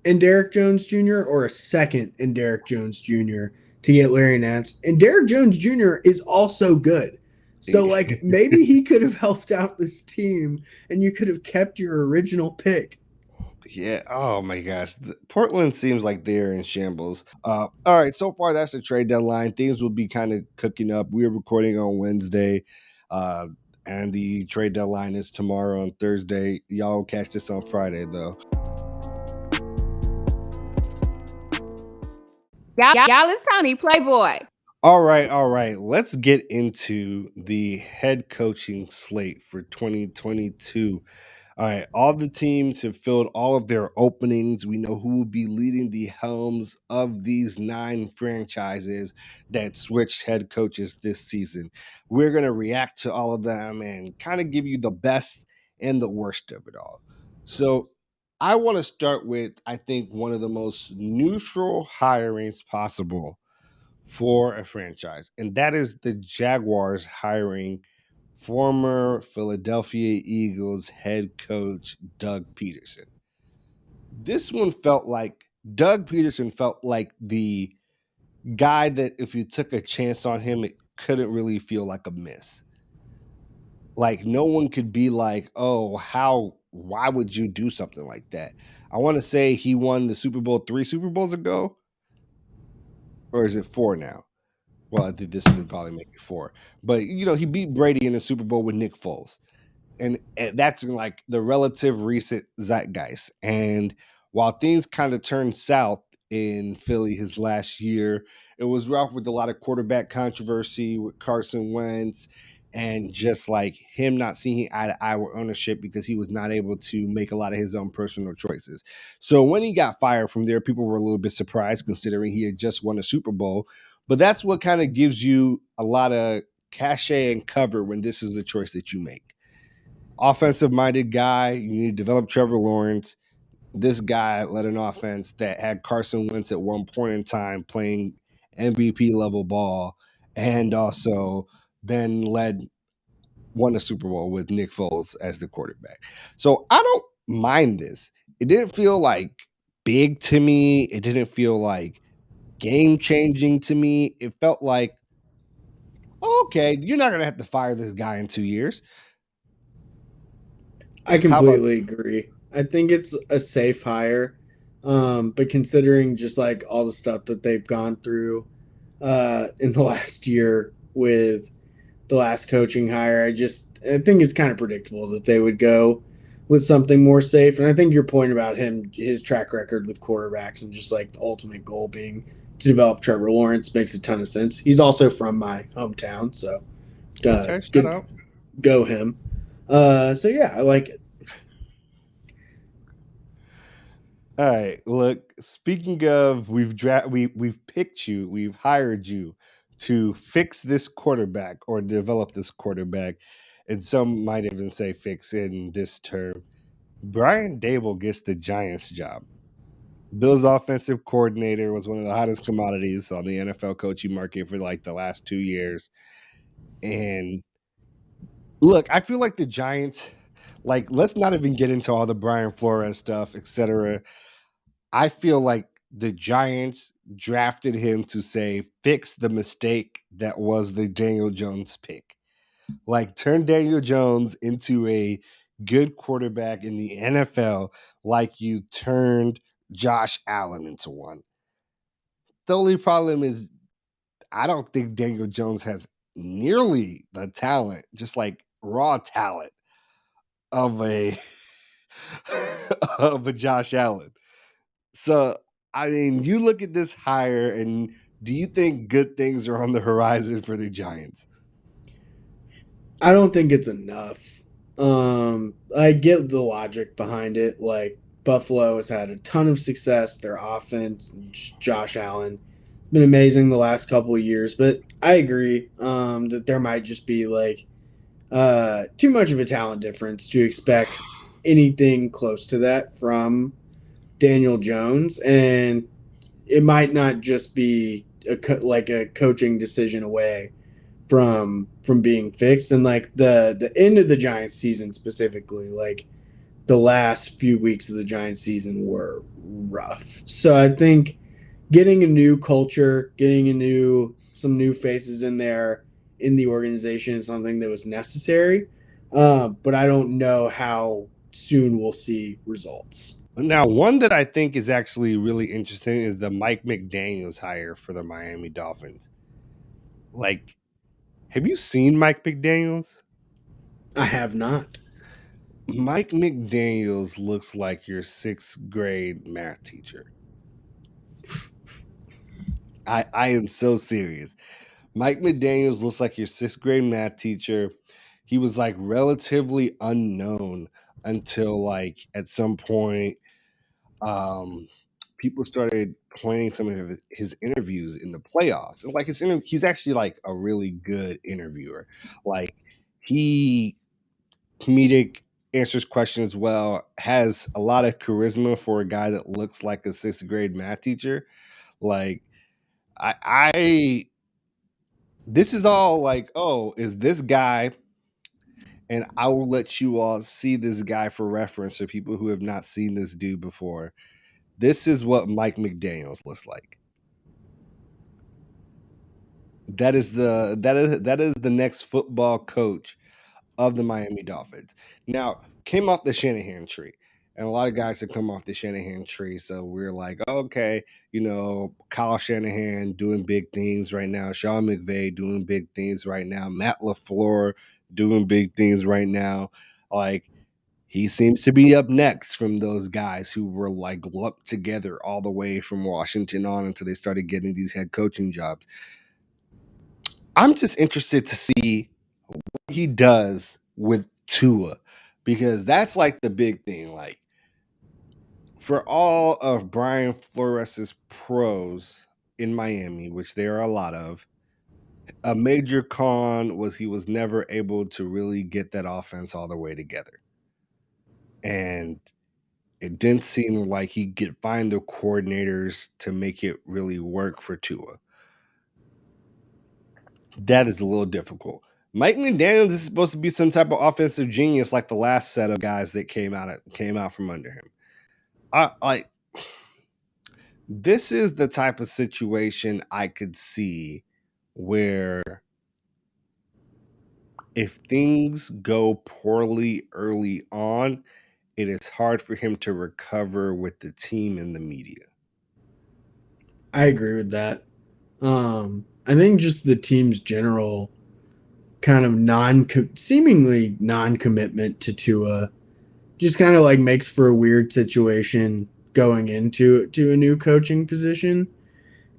in Derek Jones Jr. or a second in Derek Jones Jr. to get Larry Nance. And Derek Jones Jr. is also good. So, like, maybe he could have helped out this team and you could have kept your original pick. Yeah. Oh my gosh. Portland seems like they're in shambles. All right. So far, that's the trade deadline. Things will be kind of cooking up. We're recording on Wednesday, uh, and the trade deadline is tomorrow on Thursday. Y'all catch this on Friday, though. Y'all, it's Tony, Playboy. All right. All right. Let's get into the head coaching slate for 2022. All right, all the teams have filled all of their openings. We know who will be leading the helms of these 9 franchises that switched head coaches this season. We're going to react to all of them and kind of give you the best and the worst of it all. So, I want to start with, I think, one of the most neutral hirings possible for a franchise, and that is the Jaguars hiring former Philadelphia Eagles head coach Doug Peterson. This one felt like Doug Peterson felt like the guy that if you took a chance on him, it couldn't really feel like a miss. Like no one could be like, oh, why would you do something like that? I want to say he won the Super Bowl 3 Super Bowls ago, or is it 4 now? Well, I think this would probably make it 4. But he beat Brady in the Super Bowl with Nick Foles. And that's in like the relative recent zeitgeist. And while things kind of turned south in Philly his last year, it was rough with a lot of quarterback controversy with Carson Wentz and just like him not seeing eye to eye with ownership because he was not able to make a lot of his own personal choices. So when he got fired from there, people were a little bit surprised considering he had just won a Super Bowl. But that's what kind of gives you a lot of cachet and cover when this is the choice that you make. Offensive minded guy. You need to develop Trevor Lawrence. This guy led an offense that had Carson Wentz at one point in time playing MVP level ball, and also then won a Super Bowl with Nick Foles as the quarterback. So I don't mind this. It didn't feel like big to me. It didn't feel like game changing to me. It felt like, okay, you're not gonna have to fire this guy in 2 years. I How about completely agree. I think it's a safe hire. But considering just like all the stuff that they've gone through in the last year with the last coaching hire, I think it's kind of predictable that they would go with something more safe. And I think your point about his track record with quarterbacks and just like the ultimate goal being to develop Trevor Lawrence makes a ton of sense. He's also from my hometown, so okay? Shut good up. go him. So yeah, I like it. All right. Look, speaking of, we've picked you, we've hired you to fix this quarterback or develop this quarterback, and some might even say fix in this term. Brian Dable gets the Giants job. Bill's offensive coordinator was one of the hottest commodities on the NFL coaching market for like the last 2 years. And look, I feel like the Giants, like, let's not even get into all the Brian Flores stuff, etc. I feel like the Giants drafted him to say, fix the mistake that was the Daniel Jones pick. Like, turn Daniel Jones into a good quarterback in the NFL, like you turned Josh Allen into one. The only problem is, I don't think Daniel Jones has nearly the talent, just like raw talent of a of a Josh Allen. So, I mean, you look at this hire, and do you think good things are on the horizon for the Giants? I don't think it's enough. I get the logic behind it. Like Buffalo has had a ton of success. Their offense, Josh Allen, been amazing the last couple of years. But I agree that there might just be like too much of a talent difference to expect anything close to that from Daniel Jones, and it might not just be like a coaching decision away from being fixed. And like the end of the Giants season specifically, like the last few weeks of the Giants season were rough. So I think getting a new culture, getting some new faces in there in the organization is something that was necessary. But I don't know how soon we'll see results. Now, one that I think is actually really interesting is the Mike McDaniels hire for the Miami Dolphins. Like, have you seen Mike McDaniels? I have not. Mike McDaniels looks like your sixth grade math teacher. I am so serious. Mike McDaniels looks like your sixth grade math teacher. He was like relatively unknown until like at some point um people started playing some of his interviews in the playoffs. And like he's actually like a really good interviewer. Like he comedic, answers questions well, has a lot of charisma for a guy that looks like a sixth grade math teacher. Like I this is all like, oh, is this guy? And I will let you all see this guy for reference for people who have not seen this dude before. This is what Mike McDaniels looks like. That is the next football coach of the Miami Dolphins. Now, came off the Shanahan tree. And a lot of guys have come off the Shanahan tree. So we're like, okay, Kyle Shanahan doing big things right now. Sean McVay doing big things right now. Matt LaFleur doing big things right now. Like, he seems to be up next from those guys who were like lumped together all the way from Washington on until they started getting these head coaching jobs. I'm just interested to see what he does with Tua, because that's like the big thing. Like, for all of Brian Flores's pros in Miami, which there are a lot of, a major con was he was never able to really get that offense all the way together. And it didn't seem like he could find the coordinators to make it really work for Tua. That is a little difficult. Mike McDaniels is supposed to be some type of offensive genius, like the last set of guys that came out from under him. This is the type of situation I could see where if things go poorly early on, it is hard for him to recover with the team and the media. I agree with that. I think just the team's general kind of seemingly non-commitment to Tua just kind of like makes for a weird situation going into a new coaching position,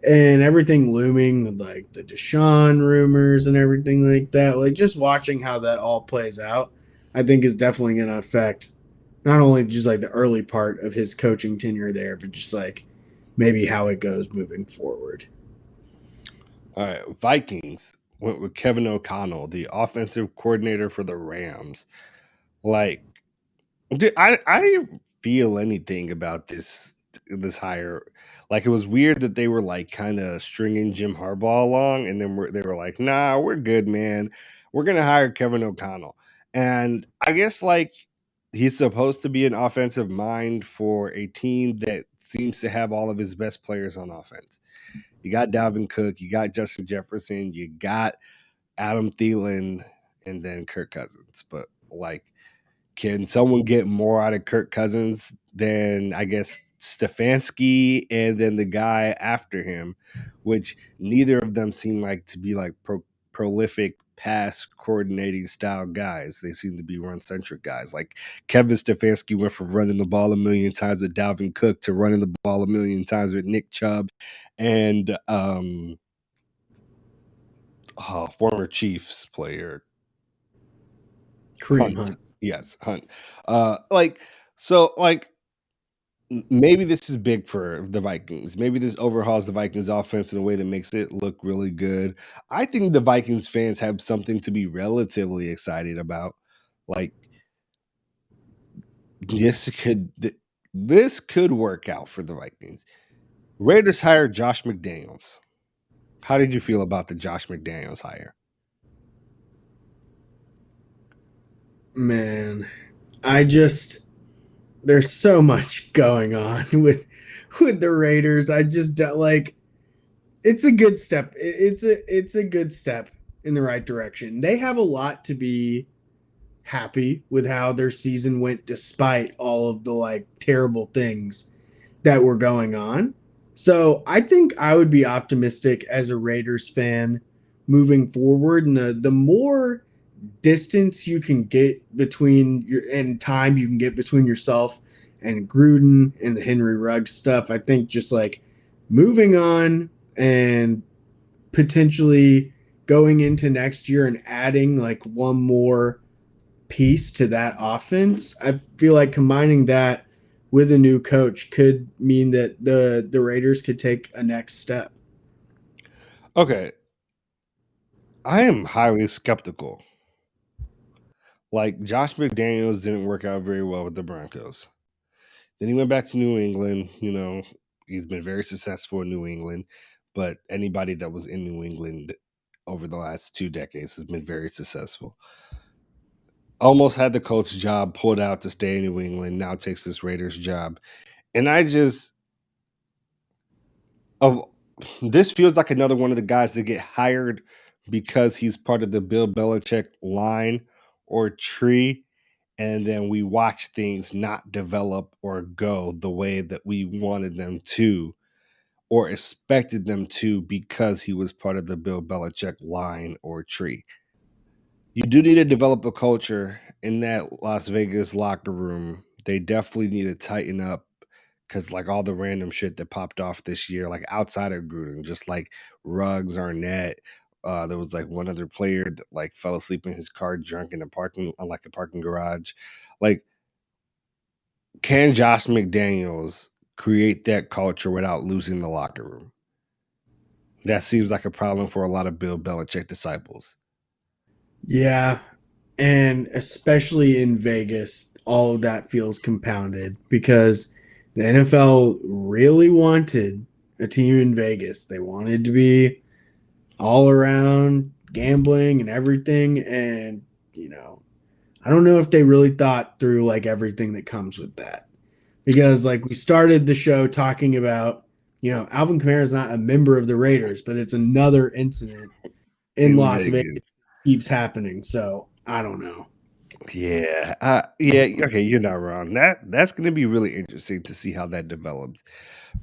and everything looming with like the Deshaun rumors and everything like that. Like just watching how that all plays out, I think is definitely going to affect not only just like the early part of his coaching tenure there, but just like maybe how it goes moving forward. All right, Vikings went with Kevin O'Connell, the offensive coordinator for the Rams. Like, dude, I didn't feel anything about this hire. Like, it was weird that they were like kind of stringing Jim Harbaugh along, and then they were like, "Nah, we're good, man. We're gonna hire Kevin O'Connell." And I guess like he's supposed to be an offensive mind for a team that seems to have all of his best players on offense. You got Dalvin Cook, you got Justin Jefferson, you got Adam Thielen, and then Kirk Cousins. But like, can someone get more out of Kirk Cousins than, I guess, Stefanski and then the guy after him, which neither of them seem like to be like prolific pass coordinating style guys. They seem to be run centric guys. Like Kevin Stefanski went from running the ball a million times with Dalvin Cook to running the ball a million times with Nick Chubb and former Chiefs player Kareem Hunt. Hunt. Yes, Hunt. Like, so like maybe this is big for the Vikings. Maybe this overhauls the Vikings offense in a way that makes it look really good. I think the Vikings fans have something to be relatively excited about. Like, this could work out for the Vikings. Raiders hired Josh McDaniels. How did you feel about the Josh McDaniels hire? Man, I just there's so much going on with the Raiders. I just don't like it's a good step. It's a good step in the right direction. They have a lot to be happy with how their season went despite all of the like terrible things that were going on. So I think I would be optimistic as a Raiders fan moving forward. And the more distance you can get between your and time you can get between yourself and Gruden and the Henry Ruggs stuff, I think just like moving on and potentially going into next year and adding like one more piece to that offense, I feel like combining that with a new coach could mean that the Raiders could take a next step. Okay, I am highly skeptical. Like Josh McDaniels didn't work out very well with the Broncos. Then he went back to New England. He's been very successful in New England, but anybody that was in New England over the last 2 decades has been very successful. Almost had the coach job, pulled out to stay in New England, now takes this Raiders job. And I just of this feels like another one of the guys that get hired because he's part of the Bill Belichick line or tree, and then we watch things not develop or go the way that we wanted them to or expected them to because he was part of the Bill Belichick line or tree. You do need to develop a culture in that Las Vegas locker room. They definitely need to tighten up because, like, all the random shit that popped off this year, like outside of Gruden, just like Ruggs, Arnett. There was like one other player that like fell asleep in his car drunk in a parking garage. Like, can Josh McDaniels create that culture without losing the locker room? That seems like a problem for a lot of Bill Belichick disciples. Yeah, and especially in Vegas, all of that feels compounded because the NFL really wanted a team in Vegas. They wanted to be all around gambling and everything. And, you know, I don't know if they really thought through like everything that comes with that. Because like we started the show talking about, Alvin Kamara is not a member of the Raiders, but it's another incident in In Las Vegas Vegas. keeps happening. So I don't know. Yeah. Okay, you're not wrong. That's going to be really interesting to see how that develops.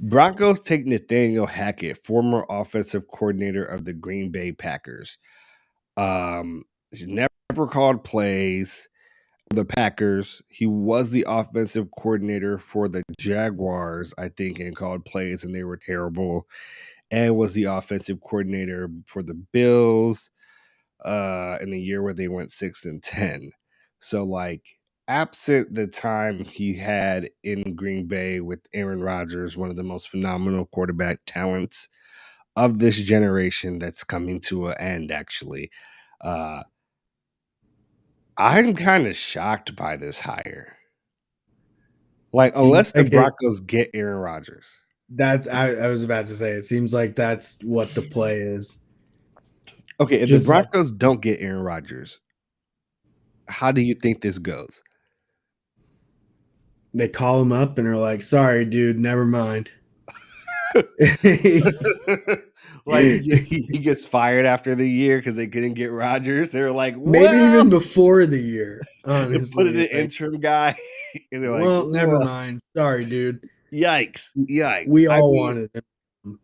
Broncos take Nathaniel Hackett, former offensive coordinator of the Green Bay Packers. He never called plays for the Packers. He was the offensive coordinator for the Jaguars, I think, and called plays, and they were terrible. And was the offensive coordinator for the Bills in a year where they went 6-10. So like absent the time he had in Green Bay with Aaron Rodgers, one of the most phenomenal quarterback talents of this generation that's coming to an end actually. Uh I'm kind of shocked by this hire. Like It seems unless the like Broncos get Aaron Rodgers. I was about to say, it seems like that's what the play is. Okay, if the Just like Broncos don't get Aaron Rodgers, how do you think this goes? they call him up and are like, sorry, dude, never mind. Like he gets fired after the year because they couldn't get Rodgers. They were like, Maybe "Well," even before the year, they put in honestly. an Like, interim guy, and they're like, well, never "Well, mind. Sorry, dude. yikes!" We I all mean, wanted him.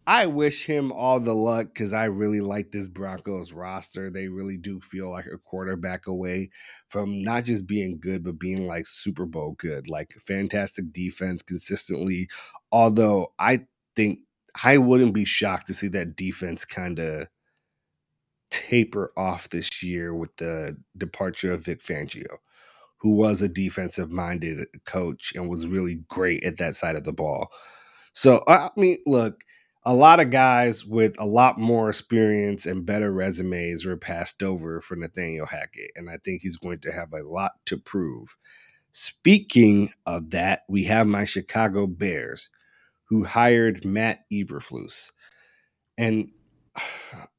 I wish him all the luck because I really like this Broncos roster. They really do feel like a quarterback away from not just being good, but being like Super Bowl good, like fantastic defense consistently. Although I think I wouldn't be shocked to see that defense kind of taper off this year with the departure of Vic Fangio, who was a defensive minded coach and was really great at that side of the ball. So, I mean, look, a lot of guys with a lot more experience and better resumes were passed over for Nathaniel Hackett, and I think he's going to have a lot to prove. Speaking of that, we have my Chicago Bears, who hired Matt Eberflus. And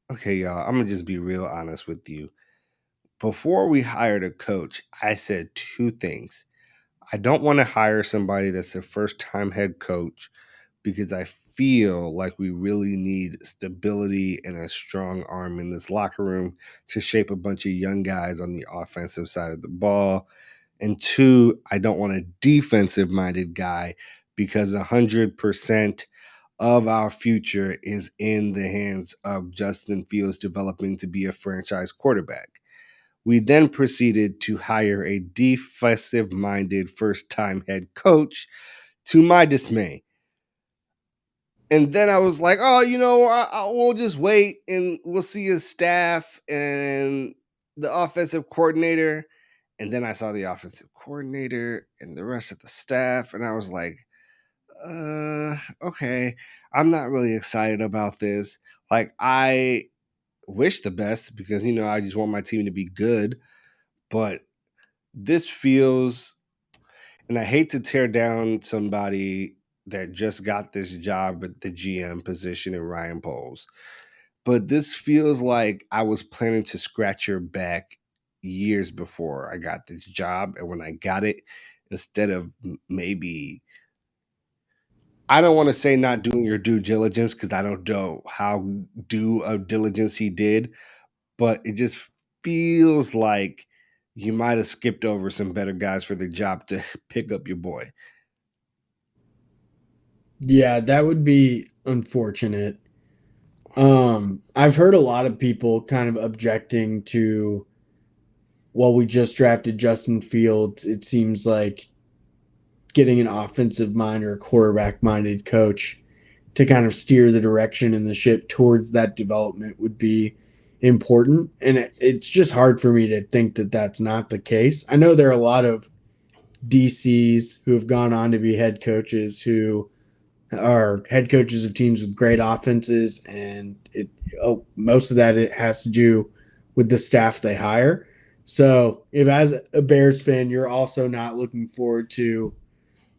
okay, y'all, I'm gonna just be real honest with you. Before we hired a coach, I said two things. I don't want to hire somebody that's a first time head coach because I feel like we really need stability and a strong arm in this locker room to shape a bunch of young guys on the offensive side of the ball. And two, I don't want a defensive minded guy because 100% of our future is in the hands of Justin Fields developing to be a franchise quarterback. We then proceeded to hire a defensive minded first time head coach, to my dismay. And then I was like, oh, we'll just wait and we'll see his staff and the offensive coordinator. And then I saw the offensive coordinator and the rest of the staff. And I was like, okay, I'm not really excited about this. Like, I wish the best because, I just want my team to be good. But this feels, and I hate to tear down somebody that just got this job at the GM position in Ryan Poles, but this feels like I was planning to scratch your back years before I got this job. And when I got it, instead of maybe, I don't want to say not doing your due diligence because I don't know how due of diligence he did, but it just feels like you might have skipped over some better guys for the job to pick up your boy. Yeah, that would be unfortunate. I've heard a lot of people kind of objecting to, well, we just drafted Justin Fields. It seems like getting an offensive mind or a quarterback minded coach to kind of steer the direction and the ship towards that development would be important. And it's just hard for me to think that that's not the case. I know there are a lot of DCs who have gone on to be head coaches who are head coaches of teams with great offenses, and most of that it has to do with the staff they hire. So, if as a Bears fan, you're also not looking forward to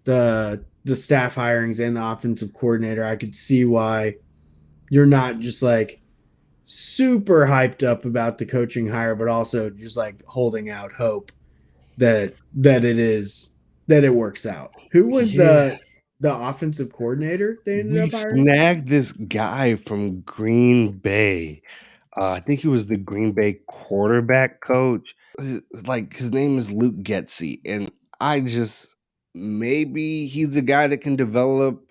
the staff hirings and the offensive coordinator, I could see why you're not just like super hyped up about the coaching hire, but also just like holding out hope that it works out. Who was Yeah. the offensive coordinator they ended We up hiring? snagged this guy from Green Bay. I think he was the Green Bay quarterback coach. Like, his name is Luke Getsy. And maybe he's the guy that can develop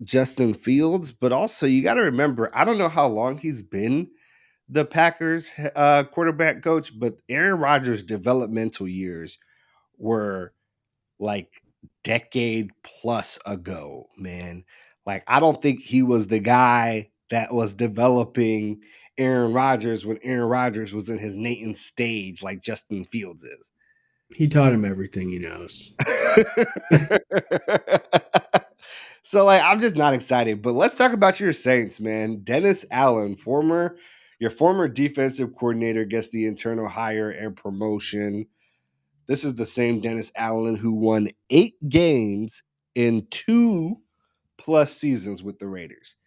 Justin Fields. But also, you got to remember, I don't know how long he's been the Packers quarterback coach, but Aaron Rodgers' developmental years were like decade plus ago, man. Like, I don't think he was the guy that was developing Aaron Rodgers when Aaron Rodgers was in his Nathan stage like Justin Fields is. He taught him everything he knows. So, like, I'm just not excited. But let's talk about your Saints, man. Dennis Allen, your former defensive coordinator, gets the internal hire and promotion. This is the same Dennis Allen who won 8 games in 2+ seasons with the Raiders.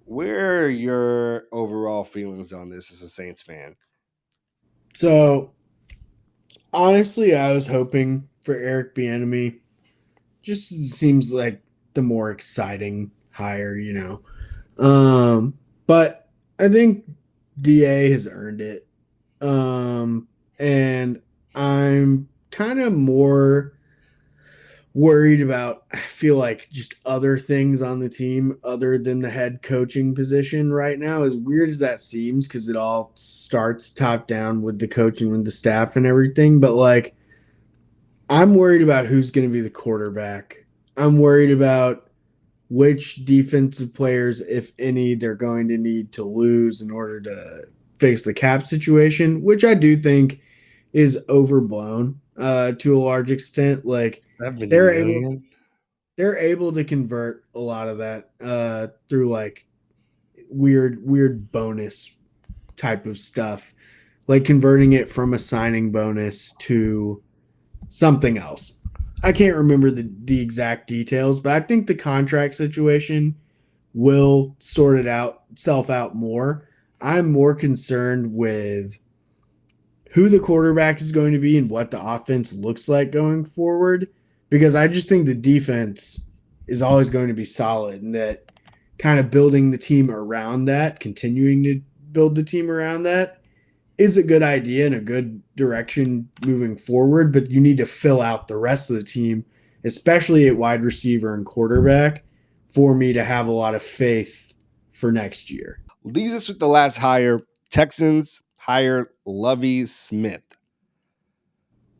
Where are your overall feelings on this as a Saints fan? So honestly, I was hoping for Eric Bieniemy. Just seems like the more exciting hire, you know. But I think DA has earned it. And I'm kind of more worried about, I feel like, just other things on the team other than the head coaching position right now. As weird as that seems, because it all starts top down with the coaching, with the staff and everything. But like, I'm worried about who's going to be the quarterback. I'm worried about which defensive players, if any, they're going to need to lose in order to face the cap situation, which I do think is overblown to a large extent. Like, 70 they're able million? they're able to convert a lot of that through like weird bonus type of stuff, like converting it from a signing bonus to something else. I can't remember the exact details, but I think the contract situation will sort it out itself out more. I'm more concerned with who the quarterback is going to be and what the offense looks like going forward, because I just think the defense is always going to be solid, and that kind of building the team around that, continuing to build the team around that is a good idea and a good direction moving forward, but you need to fill out the rest of the team, especially at wide receiver and quarterback, for me to have a lot of faith for next year. Leaves us with the last hire. Texans hired Lovie Smith.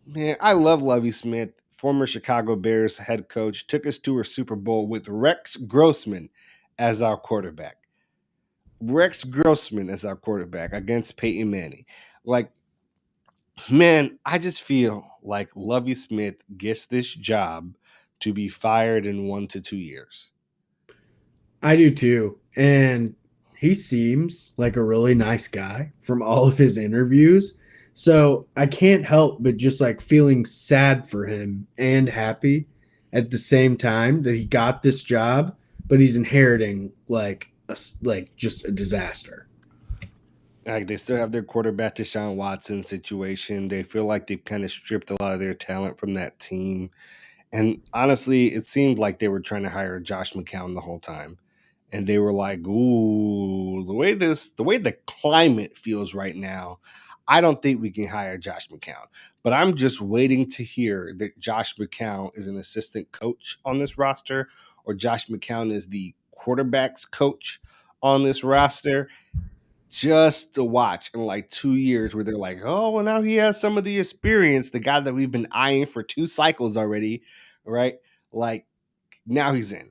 Man, I love Lovie Smith, former Chicago Bears head coach, took us to a Super Bowl with Rex Grossman as our quarterback. Rex Grossman as our quarterback against Peyton Manning. Like, man, I just feel like Lovie Smith gets this job to be fired in 1 to 2 years. I do too. And he seems like a really nice guy from all of his interviews. So I can't help but just like feeling sad for him and happy at the same time that he got this job, but he's inheriting like just a disaster. Like, they still have their quarterback Deshaun Watson situation. They feel like they've kind of stripped a lot of their talent from that team. And honestly, it seemed like they were trying to hire Josh McCown the whole time. And they were like, ooh, the way the climate feels right now, I don't think we can hire Josh McCown. But I'm just waiting to hear that Josh McCown is an assistant coach on this roster, or Josh McCown is the quarterback's coach on this roster, just to watch in like 2 years where they're like, oh, well, now he has some of the experience, the guy that we've been eyeing for 2 cycles already, right? Like, now he's in.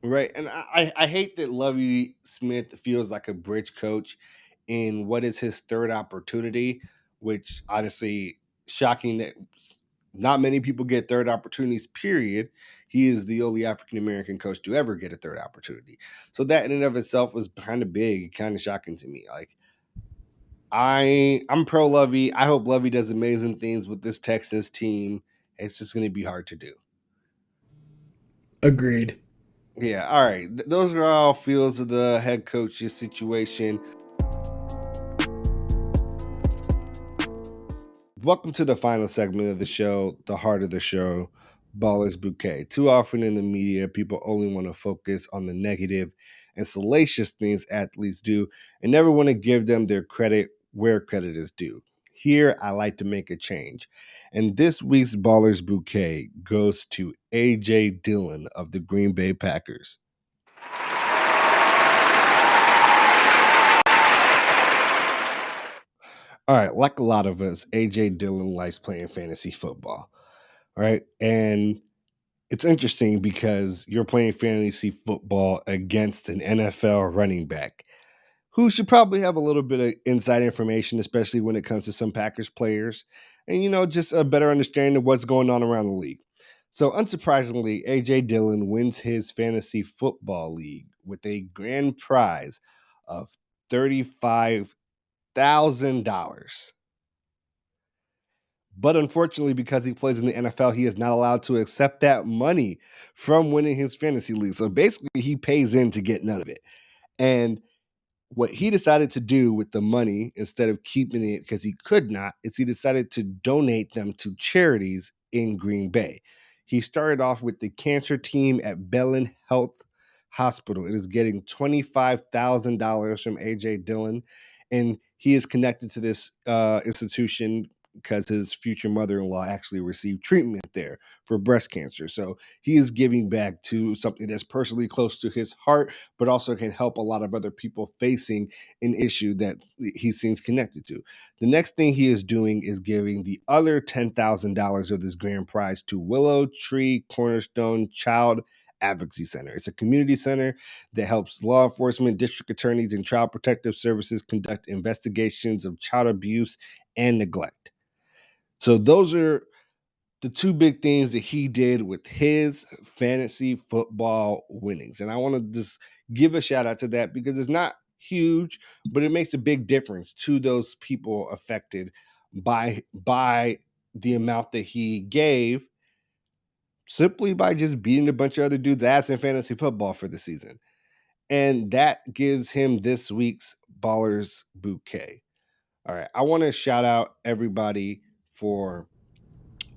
Right. And I hate that Lovey Smith feels like a bridge coach in what is his third opportunity, which honestly shocking that not many people get third opportunities, period. He is the only African American coach to ever get a third opportunity. So that in and of itself was kind of big, kind of shocking to me. Like, I'm pro Lovey. I hope Lovey does amazing things with this Texas team. It's just gonna be hard to do. Agreed. Yeah, all right. Those are all feels of the head coach's situation. Welcome to the final segment of the show, the heart of the show, Ballers Bouquet. Too often in the media, people only want to focus on the negative and salacious things athletes do and never want to give them their credit where credit is due. Here, I like to make a change. And this week's Ballers Bouquet goes to AJ Dillion of the Green Bay Packers. All right, like a lot of us, AJ Dillion likes playing fantasy football. All right. And it's interesting because you're playing fantasy football against an NFL running back who should probably have a little bit of inside information, especially when it comes to some Packers players, and, just a better understanding of what's going on around the league. So, unsurprisingly, AJ Dillion wins his fantasy football league with a grand prize of $35,000. But unfortunately, because he plays in the NFL, he is not allowed to accept that money from winning his fantasy league. So basically, he pays in to get none of it. And what he decided to do with the money, instead of keeping it because he could not, is he decided to donate them to charities in Green Bay. He started off with the cancer team at Bellin Health Hospital. It is getting $25,000 from AJ Dillion, and he is connected to this institution because his future mother-in-law actually received treatment there for breast cancer. So he is giving back to something that's personally close to his heart, but also can help a lot of other people facing an issue that he seems connected to. The next thing he is doing is giving the other $10,000 of this grand prize to Willow Tree Cornerstone Child Advocacy Center. It's a community center that helps law enforcement, district attorneys, and child protective services conduct investigations of child abuse and neglect. So those are the two big things that he did with his fantasy football winnings. And I want to just give a shout out to that because it's not huge, but it makes a big difference to those people affected by the amount that he gave simply by just beating a bunch of other dudes' ass in fantasy football for the season. And that gives him this week's Ballers Bouquet. All right. I want to shout out everybody for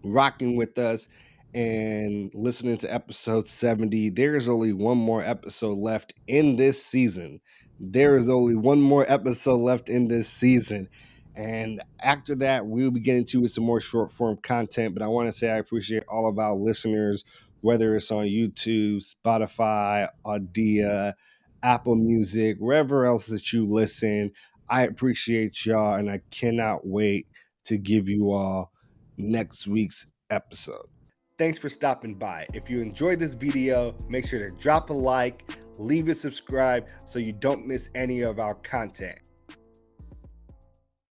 rocking with us and listening to episode 70. There is only one more episode left in this season. There is only one more episode left in this season. And after that, we'll be getting to some more short form content. But I want to say I appreciate all of our listeners, whether it's on YouTube, Spotify, Audia, Apple Music, wherever else that you listen. I appreciate y'all, and I cannot wait to give you all next week's episode. Thanks for stopping by. If you enjoyed this video, make sure to drop a like, leave a subscribe so you don't miss any of our content.